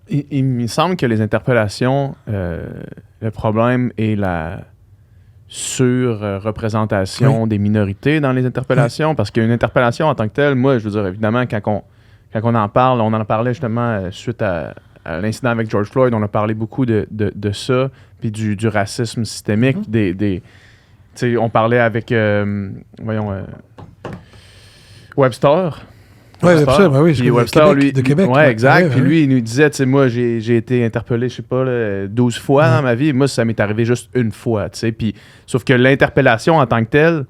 Il me semble que les interpellations, le problème est la sur-représentation des minorités dans les interpellations, parce qu'une interpellation en tant que telle, moi, je veux dire, évidemment, quand on en parle, on en parlait justement suite à l'incident avec George Floyd, on a parlé beaucoup de ça, puis du racisme systémique, on parlait avec, Webster. Webster, ben oui, puis Webster, lui, de Québec. Oui, exact. Puis lui, il nous disait, tu sais, moi, j'ai été interpellé, je sais pas, 12 fois dans ma vie. Moi, ça m'est arrivé juste une fois, tu sais. Puis, sauf que l'interpellation en tant que telle,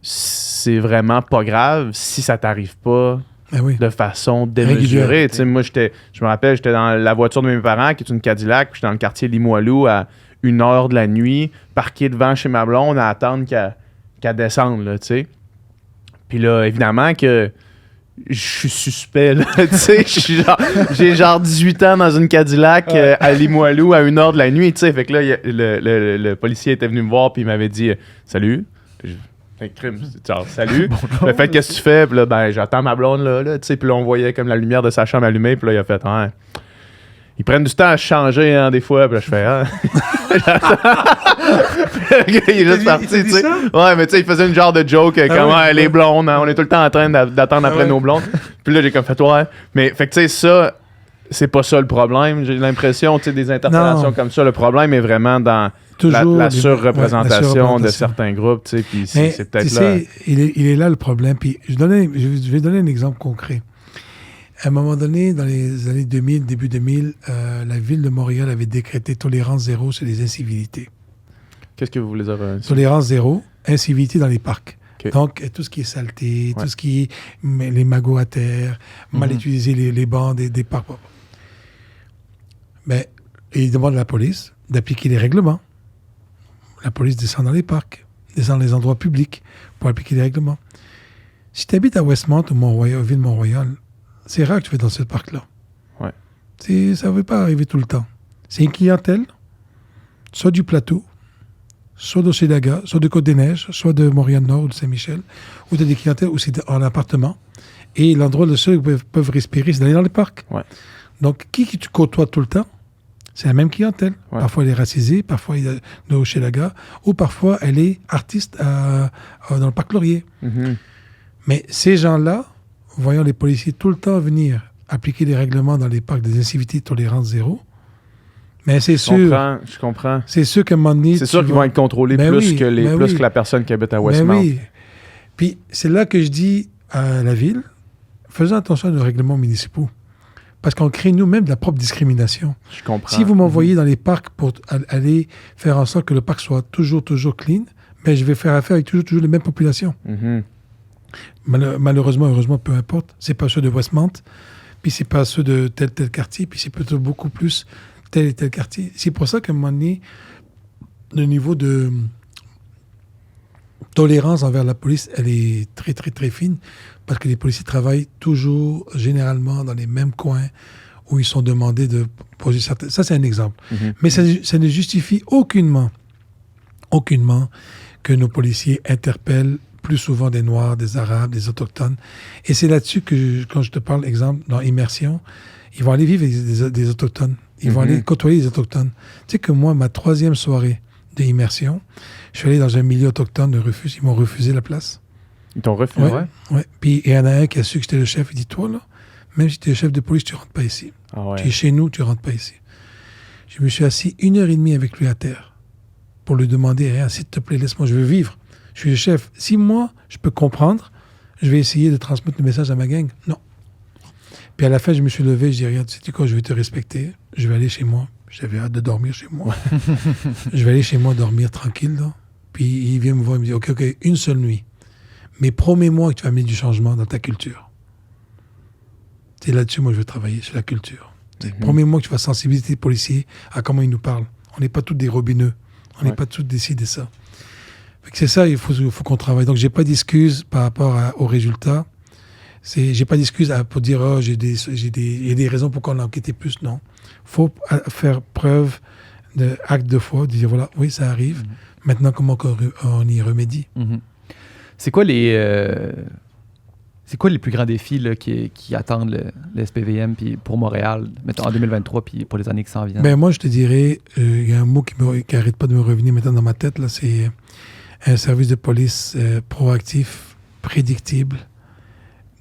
c'est vraiment pas grave si ça t'arrive pas de façon démesurée. Tu sais, moi, je me rappelle, j'étais dans la voiture de mes parents, qui est une Cadillac, puis j'étais dans le quartier Limoilou à 1h de la nuit, parqué devant chez ma blonde à attendre qu'elle descende, là, tu sais. Puis là, évidemment que je suis suspect, là, tu sais, j'ai genre 18 ans dans une Cadillac à Limoilou à 1h de la nuit, tu sais, fait que là, le policier était venu me voir puis il m'avait dit « Salut ». Crime, genre « Salut ». Le fait qu'est-ce que tu fais? Puis là, ben, j'attends ma blonde, là, tu sais, puis là, on voyait comme la lumière de sa chambre allumée, puis là, il a fait « Ils prennent du temps à changer, des fois. » Puis là, je fais il est juste parti, tu sais. Ouais, mais tu sais, il faisait une genre de joke, comment elle est blonde, on est tout le temps en train d'attendre après nos blondes. Puis là, j'ai comme fait, mais, fait que tu sais, c'est pas ça le problème. J'ai l'impression, tu sais, des interpellations Non. comme ça, le problème est vraiment dans Toujours la les- surreprésentation ouais, la de surreprésentation. certains groupes, tu sais, puis Mais c'est peut-être tu là... sais, il est là le problème. Puis je vais donner un exemple concret. À un moment donné, dans les années 2000, début 2000, la ville de Montréal avait décrété tolérance zéro sur les incivilités. Qu'est-ce que vous voulez dire? Tolérance zéro, incivilité dans les parcs. Ok. Donc, tout ce qui est saleté, Ouais. tout ce qui est les magots à terre, mal utiliser les bancs des parcs. Ben, ils demandent à la police d'appliquer les règlements. La police descend dans les parcs, descend dans les endroits publics pour appliquer les règlements. Si tu habites à Westmount ou Mont-Royal, ville Mont-Royal, c'est rare que tu vas dans ce parc-là. Ouais. Ça ne veut pas arriver tout le temps. C'est une clientèle, soit du plateau, soit d'Hochelaga, soit de Côte-des-Neiges, soit de Montréal-Nord ou de Saint-Michel, où tu as des clientèles où c'est en appartement. Et l'endroit le seul où ils peuvent respirer, c'est d'aller dans les parcs. Ouais. Donc, qui tu côtoies tout le temps, c'est la même clientèle. Ouais. Parfois, elle est racisée, parfois, elle est de Hochelaga, ou parfois, elle est artiste dans le parc Laurier. Mhm. Mais ces gens-là, voyant les policiers tout le temps venir appliquer les règlements dans les parcs des incivilités tolérance zéro, mais c'est sûr, Je comprends. c'est sûr qu'à un moment donné... C'est sûr tu qu'ils vas- vont être contrôlés Ben plus, oui, que ben plus oui. que la personne qui habite à Mais Westmount. oui. Puis c'est là que je dis à la ville, faisons attention à nos règlements municipaux. Parce qu'on crée nous-mêmes de la propre discrimination. Je comprends. Si vous m'envoyez dans les parcs pour aller faire en sorte que le parc soit toujours clean, ben je vais faire affaire avec toujours les mêmes populations. Mhm. Malheureusement, heureusement, peu importe. C'est pas ceux de Westmount, puis c'est pas ceux de tel quartier, puis c'est plutôt beaucoup plus tel et tel quartier. C'est pour ça qu'à un moment donné, le niveau de tolérance envers la police, elle est très, très, très fine, parce que les policiers travaillent toujours, généralement, dans les mêmes coins où ils sont demandés de poser certaines... Ça, c'est un exemple. Mhm. Mais ça ne justifie aucunement que nos policiers interpellent plus souvent des Noirs, des Arabes, des Autochtones. Et c'est là-dessus que, quand je te parle, exemple, dans Immersion, ils vont aller vivre avec des Autochtones. Ils vont Mhm. aller côtoyer les Autochtones. Tu sais que moi, ma 3e soirée d'Immersion, je suis allé dans un milieu autochtone de refus. Ils m'ont refusé la place. Ils t'ont refusé. Ouais. Ouais. Puis il y en a un qui a su que j'étais le chef. Il dit, toi, là, même si tu es chef de police, tu rentres pas ici. Ah ouais. Tu es chez nous, tu rentres pas ici. Je me suis assis 1h30 avec lui à terre pour lui demander, hey, s'il te plaît, laisse-moi, je veux vivre. Je suis le chef. Si moi, je peux comprendre, je vais essayer de transmettre le message à ma gang. Non. Puis à la fin, je me suis levé, je dis, regarde, sais-tu quoi, je vais te respecter, je vais aller chez moi. J'avais hâte de dormir chez moi. Je vais aller chez moi dormir tranquille, là. Puis il vient me voir, il me dit, OK, une seule nuit. Mais promets-moi que tu vas mettre du changement dans ta culture. C'est là-dessus, moi, je veux travailler, sur la culture. Promets-moi que tu vas sensibiliser les policiers à comment ils nous parlent. On n'est pas tous des robineux. On n'est pas tous des ci, des ça. Fait que c'est ça, il faut qu'on travaille. Donc, j'ai pas d'excuses par rapport aux résultats. J'ai pas d'excuses pour dire, oh, il y a des raisons pour qu'on enquête plus. Non. Faut faire preuve d'acte de foi, de dire, voilà, oui, ça arrive. Maintenant, comment on y remédie? Mhm. C'est quoi les plus grands défis là, qui attendent le SPVM puis pour Montréal, mettons en 2023 puis pour les années qui s'en viennent? Ben moi, je te dirais, il y a un mot qui n'arrête pas de me revenir maintenant dans ma tête, là, c'est un service de police proactif, prédictible,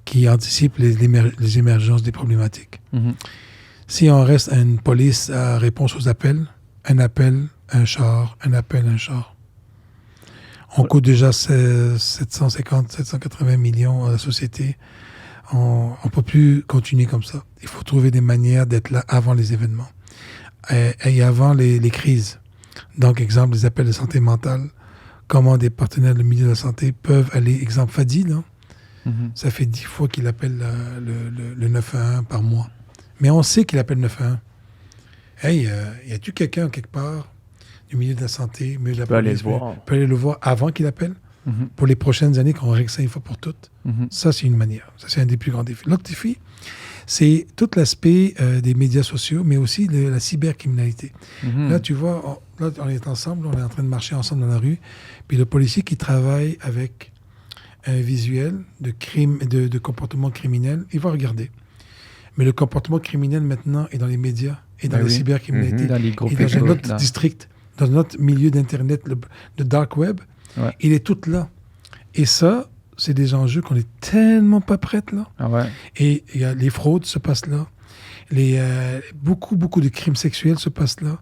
qui anticipe les émergences des problématiques. Mhm. Si on reste à une police à réponse aux appels, un appel, un char, un appel, un char. On coûte déjà 780 millions à la société. On ne peut plus continuer comme ça. Il faut trouver des manières d'être là avant les événements et avant les crises. Donc, exemple, les appels de santé mentale, comment des partenaires du milieu de la santé peuvent aller, exemple, Fadi, là, ça fait 10 fois qu'il appelle le 911 par mois. Mais on sait qu'il appelle 911. Hey, y a-tu quelqu'un quelque part du milieu de la santé, milieu de la police, peut aller le voir avant qu'il appelle pour les prochaines années qu'on règle ça une fois pour toutes? Ça, c'est une manière. Ça, c'est un des plus grands défis. L'autre défi, c'est tout l'aspect des médias sociaux, mais aussi de la cybercriminalité. Là, tu vois, on est ensemble, on est en train de marcher ensemble dans la rue, puis le policier qui travaille avec un visuel de crime, de comportement criminel, il va regarder. Mais le comportement criminel, maintenant, est dans les médias et dans la cybercriminalité. Dans les groupes et dans un Facebook, autre district, dans notre milieu d'Internet, le dark web, il est tout là. Et ça, c'est des enjeux qu'on est tellement pas prêts, là. Ah ouais. Et les fraudes se passent là. Beaucoup de crimes sexuels se passent là.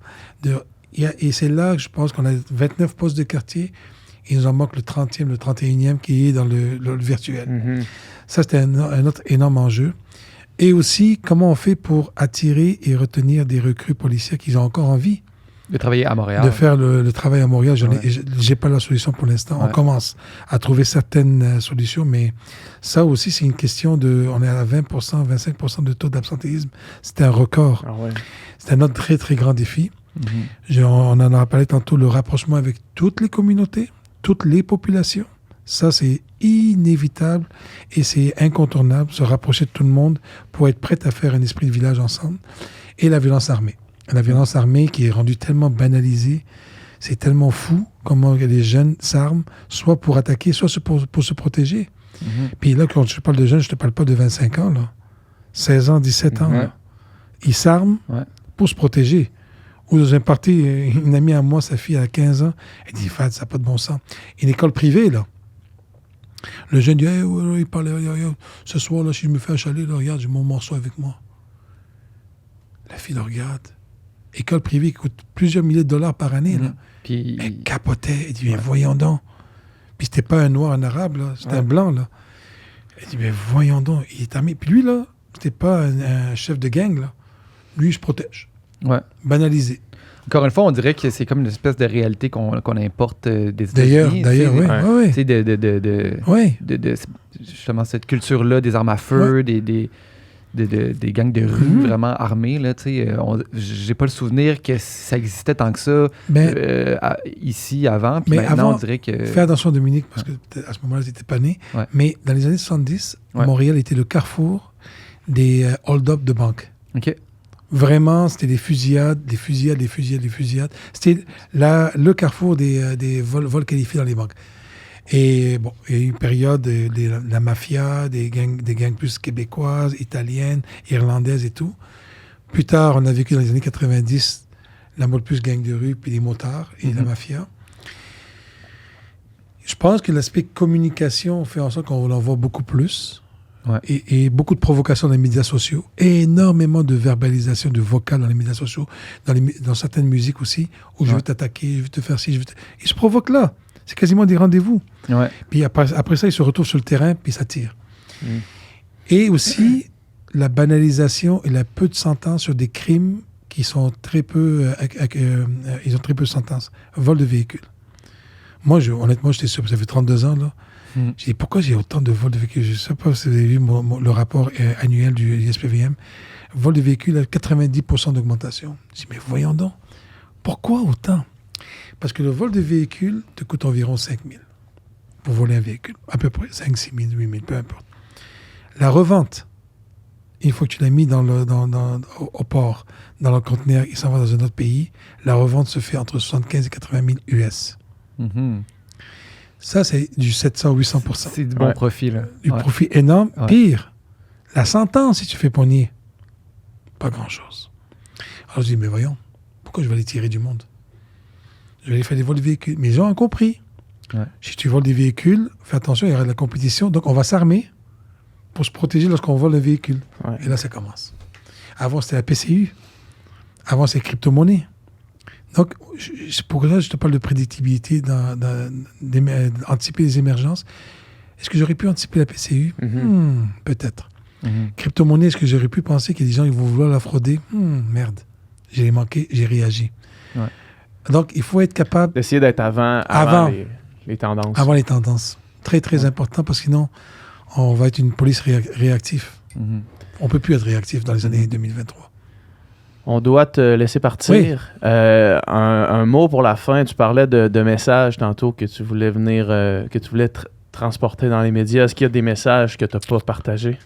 Et c'est là que je pense qu'on a 29 postes de quartier. Il nous en manque le 30e, le 31e qui est dans le virtuel. Mhm. Ça, c'était un autre énorme enjeu. Et aussi, comment on fait pour attirer et retenir des recrues policiers qui ont encore envie De travailler à Montréal. de faire le travail à Montréal. J'ai pas la solution pour l'instant. Ouais. On commence à trouver certaines solutions, mais ça aussi, c'est une question on est à 20%, 25% de taux d'absentéisme. C'est un record. Ah ouais. C'est un autre très, très grand défi. Mhm. On en a parlé tantôt, le rapprochement avec toutes les communautés, toutes les populations. Ça, c'est inévitable et c'est incontournable, se rapprocher de tout le monde pour être prêt à faire un esprit de village ensemble. Et la violence armée. La violence armée qui est rendue tellement banalisée, c'est tellement fou comment les jeunes s'arment, soit pour attaquer, soit pour se protéger. Mhm. Puis là, quand je parle de jeunes, je ne te parle pas de 25 ans, là. 16 ans, 17 ans. Ouais. Là. Ils s'arment Ouais. pour se protéger. Ou dans un party, une amie à moi, sa fille a 15 ans, elle dit, Fad, ça n'a pas de bon sens. Une école privée, là. Le jeune dit, hey, il parle, ce soir, là, si je me fais achaler, là, regarde, j'ai mon morceau avec moi. La fille le regarde. École privée qui coûte plusieurs milliers de dollars par année, là. Puis, Elle capotait. Elle dit, mais voyons donc. Puis c'était pas un noir, un arabe, là. C'était un blanc, là. Elle dit, mais voyons donc. Il est armé. Puis lui, là, c'était pas un chef de gang, là. Lui, il se protège. ouais. Banalisé. Encore une fois, on dirait que c'est comme une espèce de réalité qu'on importe des États-Unis. D'ailleurs, oui. Ouais. Oui, Tu sais, de justement cette culture-là, des armes à feu, des gangs de rue Mhm. vraiment armés. Là, tu sais, j'ai pas le souvenir que ça existait tant que ça Mais ici avant. Puis Mais maintenant, avant, on dirait que... fais attention, Dominique, parce que à ce moment-là, tu n'étais pas né. Ouais. Mais dans les années 70, Ouais. Montréal était le carrefour des hold-up de banque. OK. Vraiment, c'était des fusillades. C'était le carrefour des vols qualifiés dans les banques. Et bon, il y a eu une période de la mafia, des gangs plus québécoises, italiennes, irlandaises et tout. Plus tard, on a vécu dans les années 90 la mode plus gang de rue, puis les motards et la mafia. Je pense que l'aspect communication fait en sorte qu'on en voit beaucoup plus. Ouais. Et beaucoup de provocations dans les médias sociaux. Énormément de verbalisation, de vocal dans les médias sociaux, dans certaines musiques aussi, où je veux t'attaquer, je veux te faire ci, Ils se provoquent là. C'est quasiment des rendez-vous. Ouais. Puis après ça, ils se retrouvent sur le terrain, puis ça tire. Et aussi, la banalisation et la peu de sentences sur des crimes qui sont très peu... ils ont très peu de sentences. Vol de véhicule. Moi, honnêtement, j'étais sûr, ça fait 32 ans, là. J'ai dit, pourquoi j'ai autant de vols de véhicules? Je ne sais pas si vous avez vu le rapport annuel du SPVM. Vol de véhicules à 90% d'augmentation. Je dis, mais voyons donc, pourquoi autant? Parce que le vol de véhicule te coûte environ 5 000 pour voler un véhicule. À peu près 5, 6 000, 8 000, peu importe. La revente, une fois que tu l'as mis au port, dans le conteneur, il s'en va dans un autre pays, la revente se fait entre 75 et 80 000 US. Mhm. Ça, c'est du 700-800%. C'est du bon profit, là. Du Ouais. profit énorme. Ouais. Pire, la sentence, si tu fais pogner, pas grand-chose. Alors je dis, mais voyons, pourquoi je vais aller tirer du monde? Je vais aller faire des vols de véhicules. Mais les gens ont compris. Ouais. Si tu voles des véhicules, fais attention, il y aura de la compétition. Donc, on va s'armer pour se protéger lorsqu'on vole un véhicule. Ouais. Et là, ça commence. Avant, c'était la PCU. Avant, c'est crypto-monnaie. Donc, c'est pour ça que je te parle de prédictibilité, d'anticiper les émergences. Est-ce que j'aurais pu anticiper la PCU? Peut-être. Mhm. Crypto-monnaie, est-ce que j'aurais pu penser que des gens ils vont vouloir la frauder? Merde. J'ai manqué, j'ai réagi. Ouais. Donc, il faut être capable D'essayer d'être avant Avant. les tendances. avant les tendances. Très, très important, parce que sinon, on va être une police réactive. Mhm. On ne peut plus être réactif dans les années 2023. On doit te laisser partir. Un mot pour la fin. Tu parlais de messages tantôt que tu voulais venir, que tu voulais transporter dans les médias. Est-ce qu'il y a des messages que tu n'as pas partagés?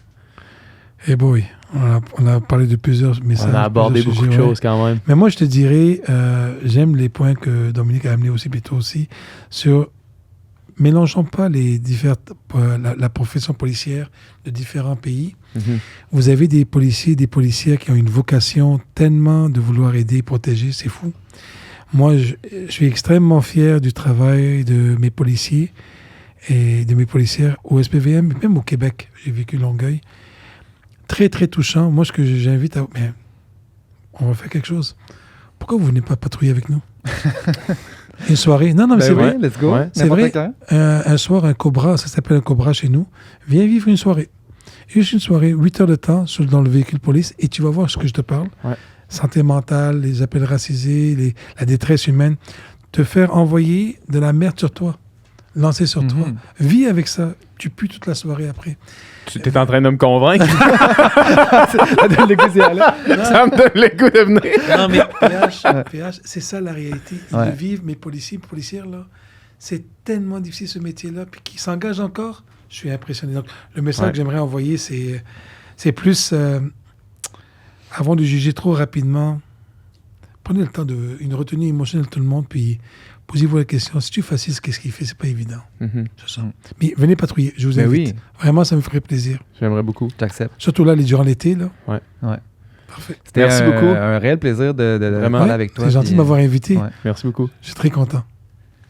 Eh boy, on a parlé de plusieurs messages. On a abordé plusieurs beaucoup de sujets, ouais. choses quand même. Mais moi, je te dirais, j'aime les points que Dominique a amenés aussi, puis toi aussi, sur mélangeons pas la profession policière de différents pays. Mhm. Vous avez des policiers, des policières qui ont une vocation tellement de vouloir aider, protéger, c'est fou. Moi, je suis extrêmement fier du travail de mes policiers et de mes policières au SPVM, même au Québec. J'ai vécu Longueuil. Très, très touchant. Moi, ce que j'invite à... Mais on va faire quelque chose. Pourquoi vous venez pas patrouiller avec nous? Une soirée. Non, mais c'est vrai. Let's go. Ouais. C'est vrai. Un soir, un cobra, ça s'appelle un cobra chez nous. Viens vivre une soirée. Juste une soirée, 8 heures de temps dans le véhicule police et tu vas voir ce que je te parle. Ouais. Santé mentale, les appels racisés, la détresse humaine. Te faire envoyer de la merde sur toi. Lancer sur toi. Vis avec ça. Tu pues toute la soirée après. Tu es en train de me convaincre. Ça donne le goût d'y aller. Ça me donne le goût de venir. Non, mais PH, c'est ça la réalité. Ils le vivent, mes policiers, policières, là. C'est tellement difficile ce métier-là. Puis qui s'engagent encore, je suis impressionné. Donc, le message que j'aimerais envoyer, c'est plus, avant de juger trop rapidement, prenez le temps une retenue émotionnelle de tout le monde, puis posez-vous la question, si tu fascistes, qu'est-ce qu'il fait? C'est pas évident. C'est ça. Mais venez patrouiller, je vous invite. Oui. Vraiment, ça me ferait plaisir. J'aimerais beaucoup. J'accepte. Surtout là, durant l'été, là. Ouais. Parfait. C'était Merci beaucoup. un réel plaisir de Vraiment. parler avec toi. C'est gentil de m'avoir invité. Ouais. Merci beaucoup. Je suis très content.